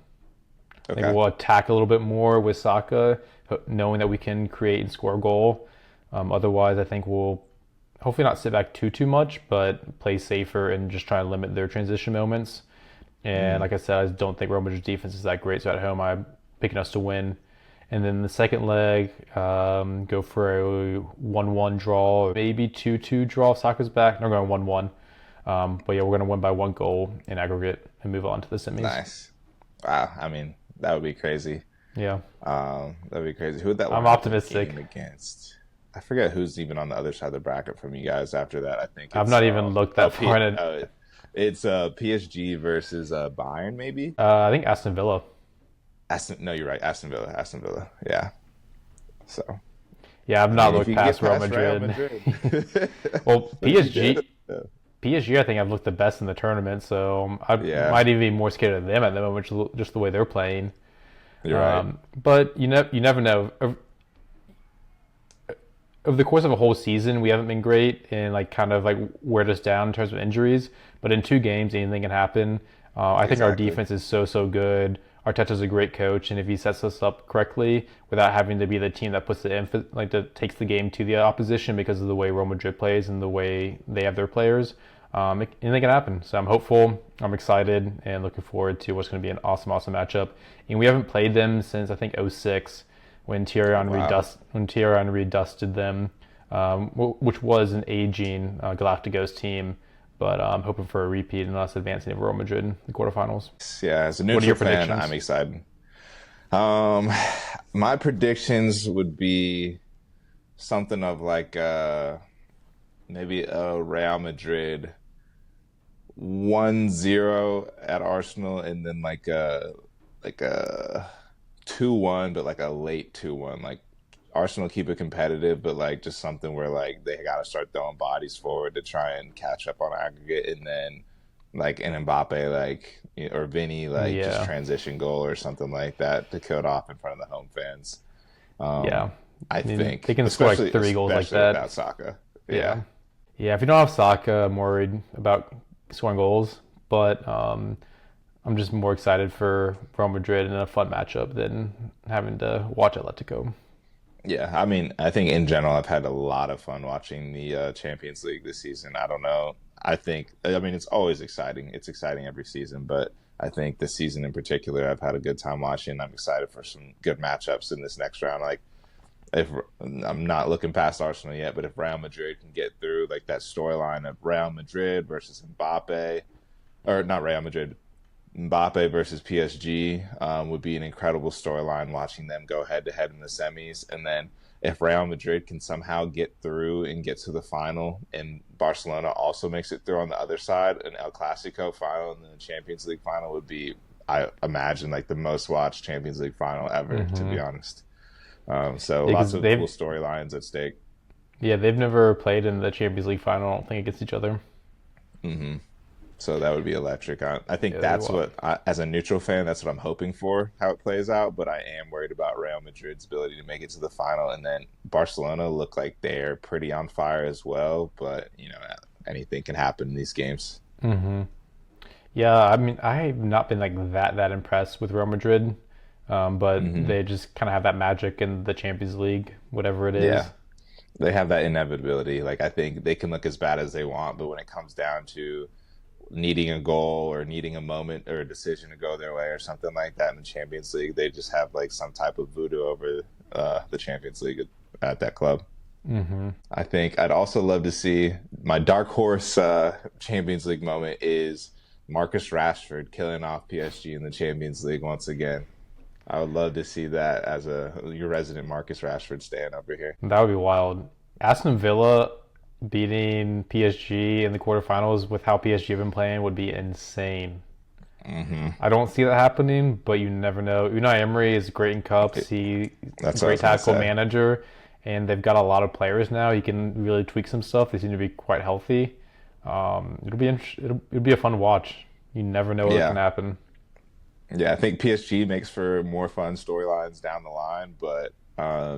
I think we'll attack a little bit more with Saka, knowing that we can create and score a goal. Otherwise, I think we'll hopefully not sit back too much, but play safer and just try to limit their transition moments. And like I said, I don't think Real Madrid's defense is that great. So at home, I'm picking us to win. And then the second leg, go for a 1-1 draw, maybe 2-2 draw if Saka's back. No, I'm going 1-1. But yeah, we're going to win by 1 goal in aggregate and move on to the semis. Nice. Wow. I mean, that would be crazy. Yeah. That would be crazy. Who would that? I'm optimistic. Against? I forget who's even on the other side of the bracket from you guys after that. I think I've not even looked that far in it. It's PSG versus Bayern, maybe. I think Aston Villa. No, you're right. Aston Villa. Yeah. So. Yeah, I've not looked past Real Madrid. Well, PSG, I think I've looked the best in the tournament, so I might even be more scared of them at the moment, just the way they're playing. You're right. But you never know. Over the course of a whole season, we haven't been great and like kind of like weared us down in terms of injuries. But in 2 games, anything can happen. I think our defense is so good. Arteta's a great coach, and if he sets us up correctly without having to be the team that puts that takes the game to the opposition because of the way Real Madrid plays and the way they have their players, anything can happen. So I'm hopeful, I'm excited, and looking forward to what's going to be an awesome matchup. And we haven't played them since I think 2006 when Thierry Henry dusted them, which was an aging Galacticos team. But I'm hoping for a repeat and us advancing to Real Madrid in the quarterfinals. Yeah, as a neutral fan, I'm excited. My predictions would be something of like maybe a Real Madrid 1-0 at Arsenal, and then like a 2-1, but like a late 2-1. Like Arsenal keep it competitive, but like just something where like they got to start throwing bodies forward to try and catch up on aggregate, and then like an Mbappe like or Vinny like just Yeah, transition goal or something like that to kill it off in front of the home fans. yeah. Um, I I mean, they think, can score like three goals like especially that. without Saka. Yeah, Yeah, yeah. If you don't have Saka, I'm worried about scoring goals. But I'm just more excited for Real Madrid and a fun matchup than having to watch Atletico. yeah. I mean, I think in general, I've had a lot of fun watching the Champions League this season. I don't know. I mean, it's always exciting. It's exciting every season, but I think this season in particular, I've had a good time watching. I'm excited for some good matchups in this next round. Like, if I'm not looking past Arsenal yet, but if Real Madrid can get through, like that storyline of Real Madrid versus Mbappe, or not Real Madrid, Mbappe versus PSG would be an incredible storyline watching them go head to head in the semis. And then if Real Madrid can somehow get through and get to the final, and Barcelona also makes it through on the other side, an El Clasico final and then the Champions League final would be, I imagine, like the most watched Champions League final ever, to be honest. So lots Because of cool storylines at stake. they've never played in the Champions League final. I don't think against each other. So that would be electric. I think Yeah, they that's will. what, as a neutral fan, that's what I'm hoping for, how it plays out. But I am worried about Real Madrid's ability to make it to the final. And then Barcelona look like they're pretty on fire as well. But, anything can happen in these games. Yeah, I mean, I have not been like that impressed with Real Madrid, but they just kind of have that magic in the Champions League, whatever it is. Yeah, they have that inevitability. Like, I think they can look as bad as they want. But when it comes down to needing a goal or needing a moment or a decision to go their way or something like that in the Champions League, they just have like some type of voodoo over the Champions League at that club. I think I'd also love to see my dark horse Champions League moment is Marcus Rashford killing off PSG in the Champions League once again. I would love to see that as your resident Marcus Rashford stand over here. That would be wild. Aston Villa beating PSG in the quarterfinals with how PSG have been playing would be insane. I don't see that happening, but you never know. Unai Emery is great in cups. He's a That's what I great was gonna tactical say. manager, and they've got a lot of players now. He can really tweak some stuff. They seem to be quite healthy. It'll be a fun watch. You never know what can Yeah. happen. Yeah, I think PSG makes for more fun storylines down the line, but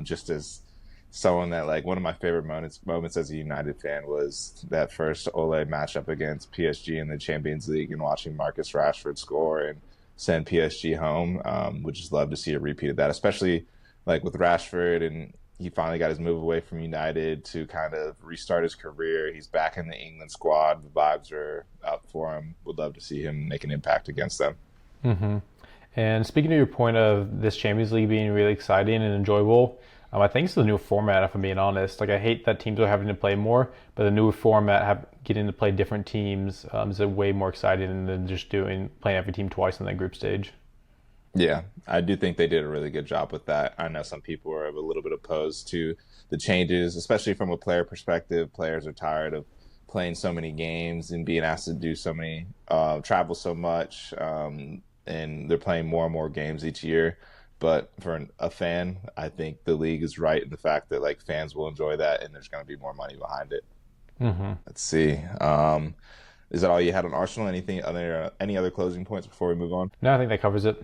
just as someone that like one of my favorite moments as a United fan was that first Ole matchup against PSG in the Champions League and watching Marcus Rashford score and send PSG home. Would just love to see a repeat of that, especially like with Rashford and he finally got his move away from United to kind of restart his career. He's back in the England squad. The vibes are up for him. Would love to see him make an impact against them. And speaking to your point of this Champions League being really exciting and enjoyable, I think it's the new format. If I'm being honest, like I hate that teams are having to play more, but the new format, getting to play different teams, is a way more exciting than just playing every team twice in that group stage. Yeah, I do think they did a really good job with that. I know some people are a little bit opposed to the changes, especially from a player perspective. Players are tired of playing so many games and being asked to do so many, travel so much, and they're playing more and more games each year. But for a fan, I think the league is right in the fact that like fans will enjoy that, and there's going to be more money behind it. Let's see. Is that all you had on Arsenal? Any other closing points before we move on? No, I think that covers it.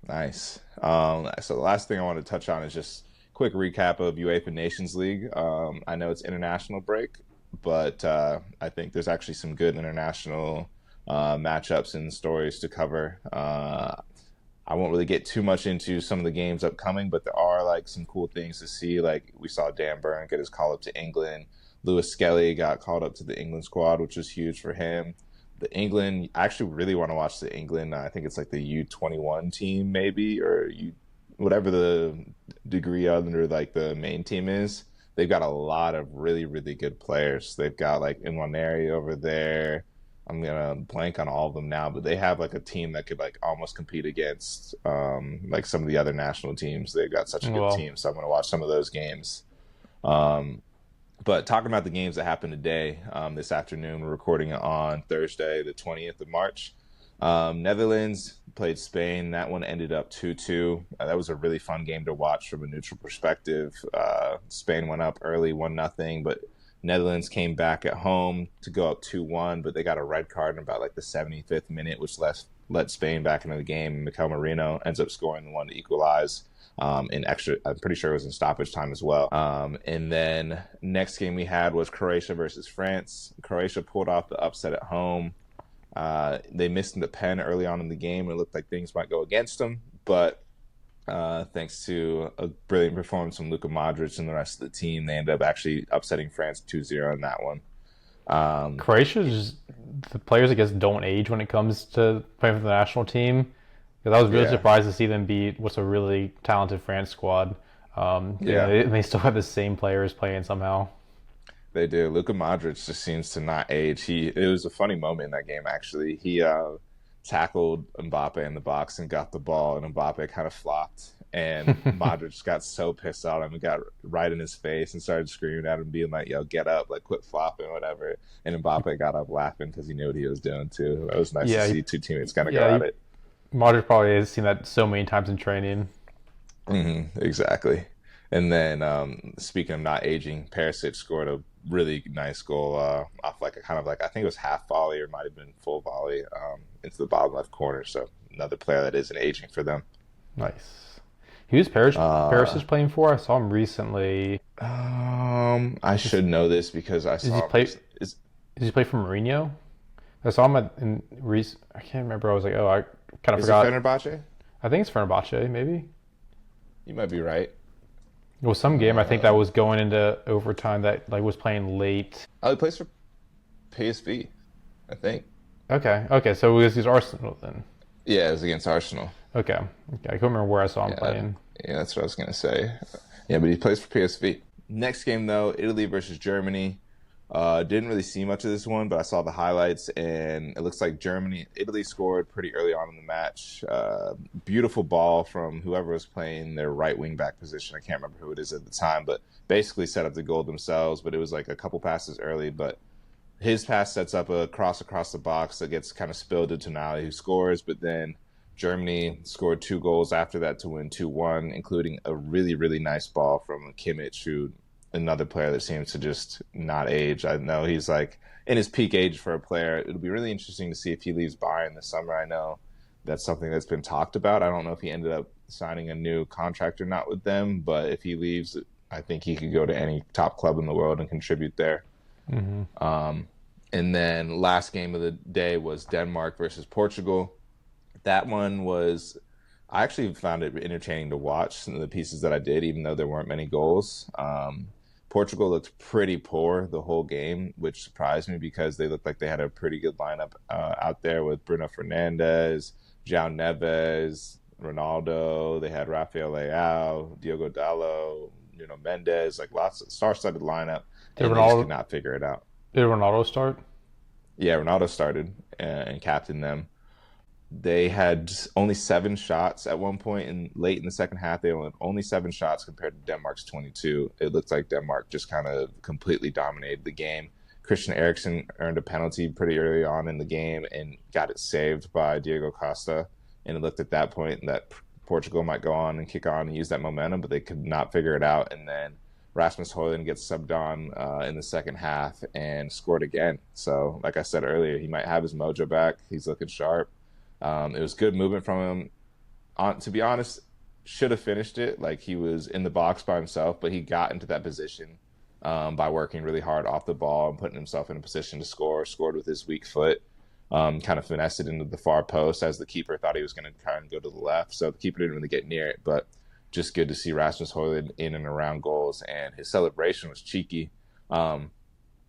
Nice. So the last thing I want to touch on is just quick recap of UEFA Nations League. I know it's international break, but I think there's actually some good international matchups and stories to cover. I won't really get too much into some of the games upcoming, but there are like some cool things to see. Like we saw Dan Burn get his call up to England. Lewis Skelly got called up to the England squad, which was huge for him. The England, I actually really want to watch the England. I think it's like the U21 team, maybe, or whatever the degree under like the main team is. They've got a lot of really, really good players. They've got like Nwaneri over there. I'm gonna blank on all of them now, but they have like a team that could like almost compete against like some of the other national teams. They've got such a good Well, team, so I'm gonna watch some of those games. Um, But talking about the games that happened today, this afternoon, we're recording it on Thursday, the 20th of March. Netherlands played Spain. That one ended up 2-2. That was a really fun game to watch from a neutral perspective. Spain went up early 1-0, but Netherlands came back at home to go up 2-1, but they got a red card in about like the 75th minute, which let Spain back into the game. Mikel Merino ends up scoring the one to equalize. In extra, I'm pretty sure it was in stoppage time as well. And then next game we had was Croatia versus France. Croatia pulled off the upset at home. They missed the pen early on in the game. It looked like things might go against them, but thanks to a brilliant performance from Luka Modric and the rest of the team, they ended up actually upsetting France 2-0 in that one. Croatia's the players, I guess, don't age when it comes to playing for the national team. Because I was really surprised to see them beat what's a really talented France squad. They still have the same players playing somehow. They do. Luka Modric just seems to not age. It was a funny moment in that game, actually. He tackled Mbappe in the box and got the ball, and Mbappe kind of flopped. And Modric got so pissed at him and got right in his face and started screaming at him, being like, yo, get up, like, quit flopping, whatever. And Mbappe got up laughing because he knew what he was doing, too. It was nice to see two teammates kind of go at it. Modric probably has seen that so many times in training. Exactly. And then speaking of not aging, Perisic scored a really nice goal off like a kind of like, I think it was half volley or might have been full volley into the bottom left corner. So another player that isn't aging for them. Nice. Who's Perisic playing for? I saw him recently. I should know this because I saw him. Does he play for Mourinho? I saw him I can't remember. I was like, I kind of forgot. Is it Fenerbahce? I think it's Fenerbahce, maybe. You might be right. It was some game I think that was going into overtime that like was playing late. Oh, he plays for PSV, I think. Okay. So it was against Arsenal then. Yeah, it was against Arsenal. Okay. I couldn't remember where I saw him playing. Yeah, that's what I was gonna say. Yeah, but he plays for PSV. Next game though, Italy versus Germany. Didn't really see much of this one, but I saw the highlights, and it looks like Italy scored pretty early on in the match. Beautiful ball from whoever was playing their right wing back position. I can't remember who it is at the time, but basically set up the goal themselves. But it was like a couple passes early, but his pass sets up a cross across the box that gets kind of spilled to Tonali, who scores. But then Germany scored 2 goals after that to win 2-1, including a really, really nice ball from Kimmich, who another player that seems to just not age. I know he's like in his peak age for a player. It'll be really interesting to see if he leaves Bayern this summer. I know that's something that's been talked about. I don't know if he ended up signing a new contract or not with them, but if he leaves, I think he could go to any top club in the world and contribute there. And then last game of the day was Denmark versus Portugal. That one was, I actually found it entertaining to watch some of the pieces that I did, even though there weren't many goals. Portugal looked pretty poor the whole game, which surprised me because they looked like they had a pretty good lineup out there with Bruno Fernandes, João Neves, Ronaldo. They had Rafael Leao, Diogo Dalot, Mendes, like lots of star-studded lineup. And they just could not figure it out. Did Ronaldo start? Yeah, Ronaldo started and captained them. They had only 7 shots at one point, and late in the second half, they had only 7 shots compared to Denmark's 22. It looked like Denmark just kind of completely dominated the game. Christian Eriksen earned a penalty pretty early on in the game and got it saved by Diego Costa. And it looked at that point that Portugal might go on and kick on and use that momentum, but they could not figure it out. And then Rasmus Hojlund gets subbed on in the second half and scored again. So, like I said earlier, he might have his mojo back. He's looking sharp. It was good movement from him. To be honest, should have finished it. Like, he was in the box by himself, but he got into that position by working really hard off the ball and putting himself in a position to score. Scored with his weak foot. Kind of finessed it into the far post as the keeper thought he was going to try and go to the left. So the keeper didn't really get near it, but just good to see Rasmus Hojlund in and around goals. And his celebration was cheeky.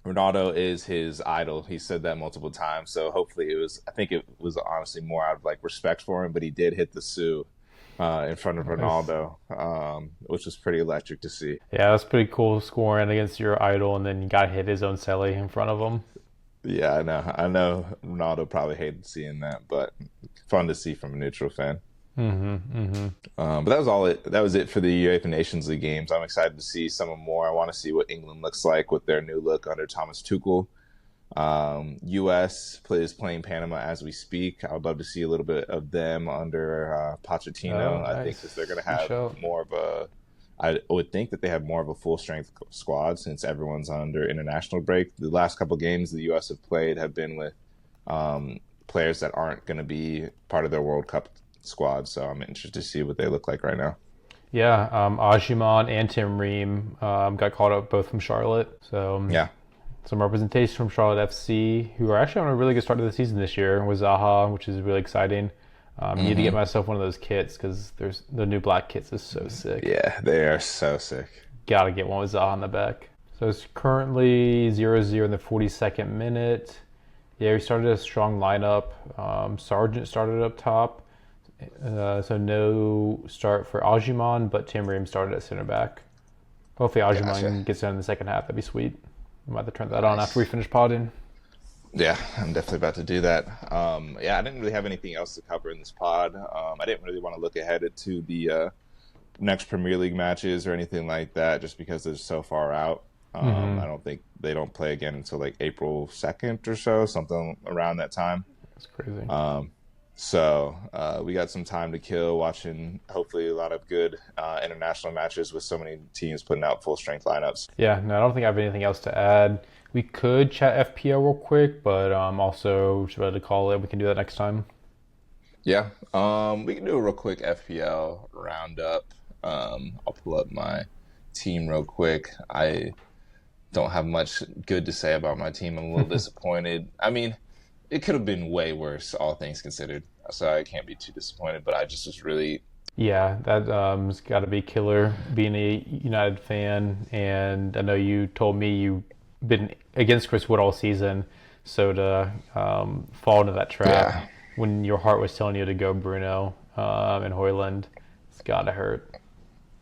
Ronaldo is his idol. He said that multiple times. So hopefully I think it was honestly more out of like respect for him, but he did hit the Sue in front of Ronaldo, which was pretty electric to see. Yeah, that's pretty cool scoring against your idol, and then you got to hit his own celly in front of him. Yeah, I know Ronaldo probably hated seeing that, but fun to see from a neutral fan. But that was all it. That was it for the UEFA Nations League games. I'm excited to see some more. I want to see what England looks like with their new look under Thomas Tuchel. U.S. is playing Panama as we speak. I would love to see a little bit of them under Oh, Pochettino. I think that they're nice. going to Good have show. more of a. I would think that they have more of a full strength squad since everyone's under international break. The last couple games the U.S. have played have been with players that aren't going to be part of their World Cup squad. So I'm interested to see what they look like right now. Yeah, Ajimon and Tim Ream got called up both from Charlotte. So Yeah. some representation from Charlotte FC, who are actually on a really good start of the season this year, with Zaha, which is really exciting. Need to get myself one of those kits because there's the new black kits is so sick. Yeah, they are so sick. Gotta get one with Zaha on the back. So it's currently 0-0 in the 42nd minute. Yeah, we started a strong lineup. Sargent started up top. So no start for Ajimon, but Tim Ream started at center back. Hopefully Gotcha. Ajimon gets in the second half. That'd be sweet. I might have to turn that on after we Nice. finish podding. Yeah, I'm definitely about to do that. Yeah, I didn't really have anything else to cover in this pod. I didn't really want to look ahead to the next Premier League matches or anything like that, just because they're so far out. I don't think they don't play again until like April 2nd or so, something around that time. That's crazy. So we got some time to kill watching hopefully a lot of good international matches with so many teams putting out full strength lineups. Yeah, no, I don't think I have anything else to add. We could chat FPL real quick, but also should be able to call it. We can do that next time. Yeah, we can do a real quick FPL roundup. I'll pull up my team real quick. I don't have much good to say about my team. I'm a little disappointed. I mean, it could have been way worse, all things considered. So I can't be too disappointed, but I just was really, Yeah, that has got to be killer being a United fan. And I know you told me you've been against Chris Wood all season, so to fall into that trap yeah, when your heart was telling you to go Bruno and Hoyland, it's got to hurt.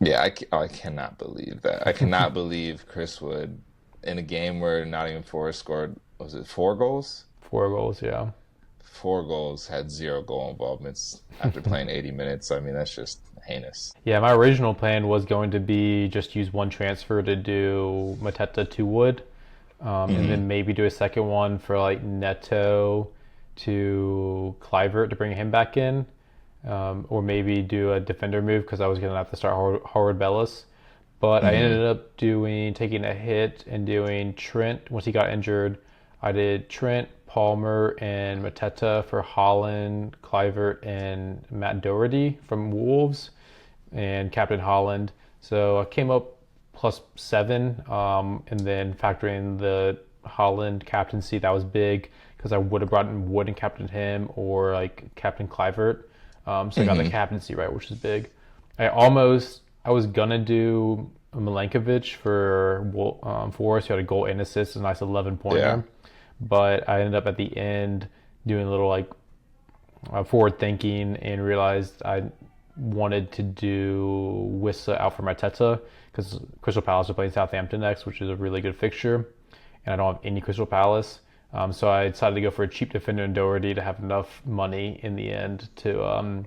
yeah. I cannot believe that. I cannot believe Chris Wood in a game where Nottingham Forest scored, was it 4 goals? 4 goals, yeah. 4 goals, had 0 goal involvements after playing 80 minutes. I mean, that's just heinous. Yeah, my original plan was going to be just use one transfer to do Mateta to Wood, and then maybe do a second one for like Neto to Clivert to bring him back in, or maybe do a defender move because I was going to have to start Howard Bellis. But I ended up taking a hit and doing Trent once he got injured. I did Trent, Palmer, and Mateta for Holland, Clivert, and Matt Doherty from Wolves, and Captain Holland. So I came up +7, and then factoring the Holland captaincy, that was big because I would have brought in Wood and captained him, or like Captain Clivert. So I got the captaincy right, which is big. I was gonna do Milenkovic for Forest, who had a goal and assist, a nice 11 Yeah. pointer. But I ended up at the end doing a little like forward thinking and realized I wanted to do Wissa out for Mateta because Crystal Palace are playing Southampton next, which is a really good fixture, and I don't have any Crystal Palace. So I decided to go for a cheap defender in Doherty to have enough money in the end to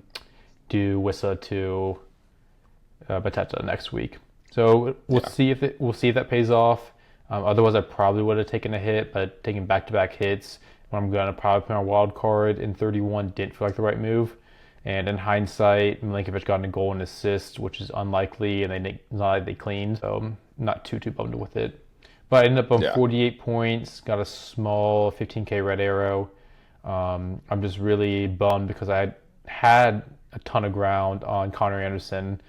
do Wissa to Mateta next week. So we'll see if that pays off. Otherwise, I probably would have taken a hit, but taking back-to-back hits when I'm going to probably play on a wild card in 31 didn't feel like the right move. And in hindsight, Milenkovic got a goal and assist, which is unlikely, and not like they cleaned, so I'm not too bummed with it. But I ended up on Yeah. 48 points, got a small 15K red arrow. I'm just really bummed because I had a ton of ground on Connor Anderson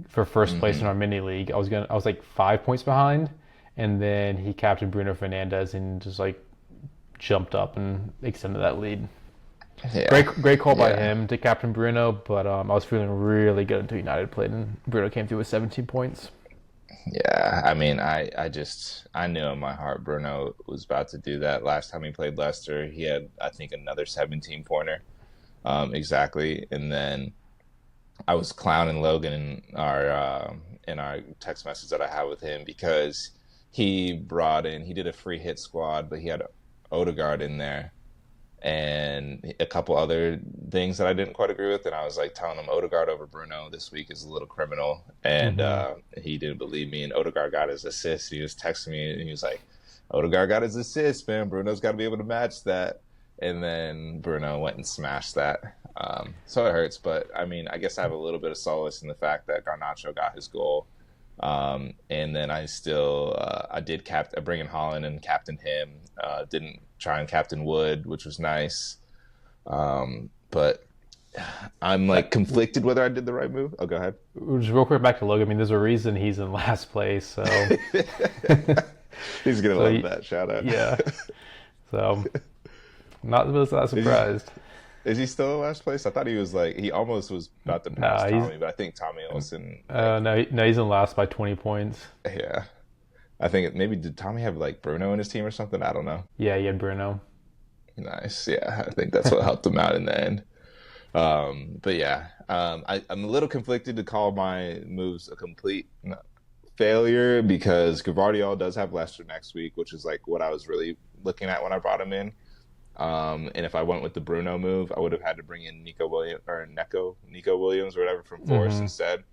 for first place in our mini league. I was like 5 points behind, and then he captained Bruno Fernandez and just like jumped up and extended that lead. Yeah. Great call by Yeah. him to captain Bruno, but I was feeling really good until United played and Bruno came through with 17 points. Yeah. I mean, I knew in my heart Bruno was about to do that. Last time he played Leicester, he had, I think, another 17 pointer. Exactly. And then I was clowning Logan in our text message that I had with him because he did a free hit squad, but he had Odegaard in there. and a couple other things that I didn't quite agree with. And I was like telling him Odegaard over Bruno this week is a little criminal. And Mm-hmm. he didn't believe me. And Odegaard got his assist. He was texting me and he was like, Odegaard got his assist, man. Bruno's got to be able to match that. And then Bruno went and smashed that. So it hurts. But I mean, I guess I have a little bit of solace in the fact that Garnacho got his goal. And then I still, I did bring in Hojlund and captain him. Didn't try and captain Wood, which was nice. But I'm like conflicted whether I did the right move. Oh, go ahead. Just real quick back to Logan. I mean, there's a reason he's in last place. So He's gonna love that shout out. Yeah. So not surprised. Is he still in last place? I thought he was like he almost was about to pass Tommy, but I think Tommy Olsen. No, he's in last by 20 points. Yeah, I think maybe did Tommy have like Bruno in his team or something? I don't know. Yeah, he had Bruno. Nice. Yeah, I think that's what helped him out in the end. But yeah, I'm a little conflicted to call my moves a complete failure because Gvardiol does have Leicester next week, which is like what I was really looking at when I brought him in. And if I went with the Bruno move, I would have had to bring in Nico Williams or whatever from Forest instead.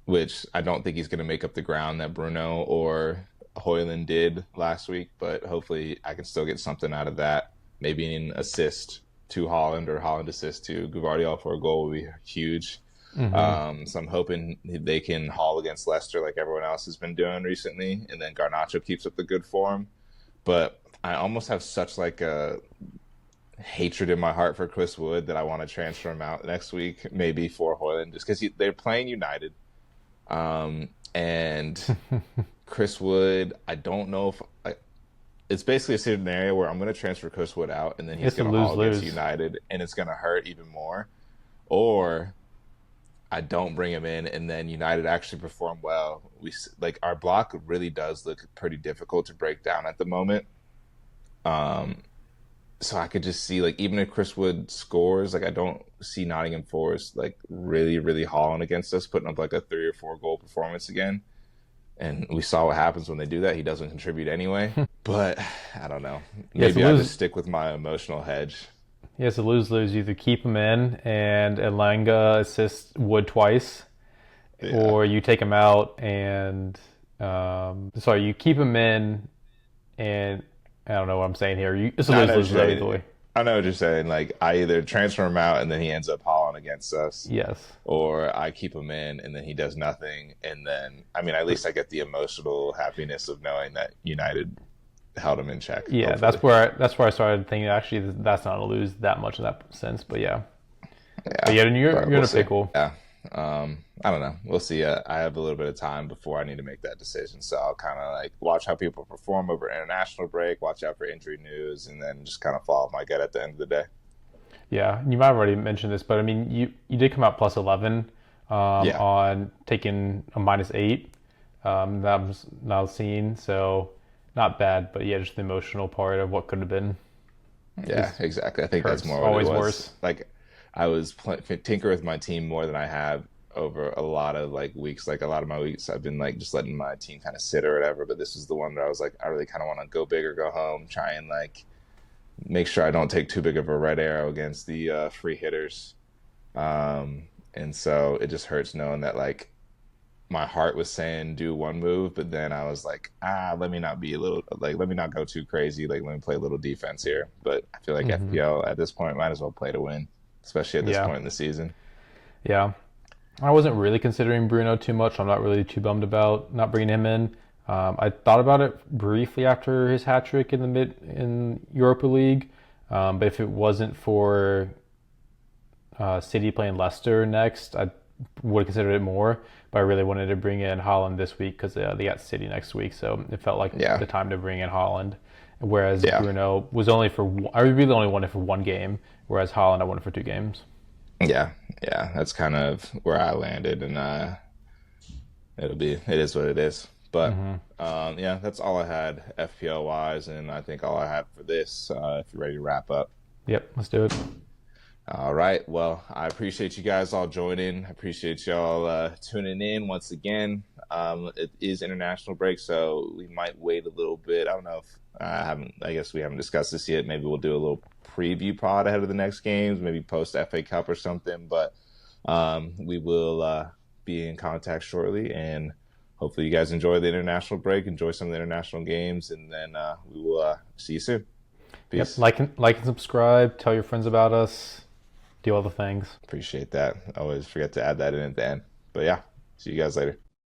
Which I don't think he's going to make up the ground that Bruno or Hojlund did last week, but hopefully I can still get something out of that. Maybe an assist to Hojlund or Hojlund assist to Gvardiol for a goal would be huge. So I'm hoping they can haul against Leicester like everyone else has been doing recently, and then Garnacho keeps up the good form. But I almost have such like a hatred in my heart for Chris Wood that I want to transfer him out next week, maybe for Hojlund, just because they're playing United. And Chris Wood, I don't know if it's basically a scenario where I'm going to transfer Chris Wood out, and then he's going to haul against United, and it's going to hurt even more. Or I don't bring him in, and then United actually perform well. Our block really does look pretty difficult to break down at the moment. So I could just see like even if Chris Wood scores, like I don't see Nottingham Forest like really, really hauling against us, putting up like a 3 or 4 goal performance again. And we saw what happens when they do that. He doesn't contribute anyway. But I don't know. Maybe I just stick with my emotional hedge. Yeah, it's a lose-lose. You either keep him in and Elanga assists Wood twice, or you take him out and you keep him in and I don't know what I'm saying here. It's a lose-lose either way. I know what you're saying. Like I either transfer him out and then he ends up hauling against us. Yes. Or I keep him in and then he does nothing, and then I mean at least I get the emotional happiness of knowing that United held him in check. Yeah, hopefully. that's where I started thinking actually that's not a lose that much in that sense, but yeah. But yeah, you're in a pickle. Yeah. I don't know. We'll see. I have a little bit of time before I need to make that decision, so I'll kind of like watch how people perform over international break, watch out for injury news, and then just kind of follow my gut at the end of the day. Yeah, you might have already mentioned this, but I mean, you did come out plus 11 on taking a -8. That was not seen, so not bad, but yeah, just the emotional part of what could have been. Yeah, exactly. I think that's more what always it was. Worse. Like I was tinker with my team more than I have over a lot of like weeks. Like a lot of my weeks, I've been like just letting my team kind of sit or whatever. But this is the one that I was like, I really kind of want to go big or go home. Try and like make sure I don't take too big of a red arrow against the free hitters. And so it just hurts knowing that like my heart was saying do one move, but then I was like, let me not go too crazy. Like, let me play a little defense here. But I feel like FPL at this point might as well play to win, especially at this point in the season. Yeah. I wasn't really considering Bruno too much. I'm not really too bummed about not bringing him in. I thought about it briefly after his hat trick in Europa League. But if it wasn't for City playing Leicester next, I would have considered it more. But I really wanted to bring in Hojlund this week because they got City next week. So it felt like the time to bring in Hojlund. Whereas Bruno was I really only wanted for one game, whereas Hojlund I wanted for 2 games. Yeah, that's kind of where I landed, and it is what it is. But that's all I had FPL wise, and I think all I had for this. If you're ready to wrap up. Yep, let's do it. All right. Well, I appreciate you guys all joining. I appreciate y'all tuning in once again. It is international break, so we might wait a little bit. I don't know if I haven't. I guess we haven't discussed this yet. Maybe we'll do a little preview pod ahead of the next games, maybe post FA Cup or something. But we will be in contact shortly, and hopefully you guys enjoy the international break, enjoy some of the international games, and then we will see you soon. Peace. Yep. Like and subscribe. Tell your friends about us. Do all the things. Appreciate that. I always forget to add that in at the end. But yeah, see you guys later.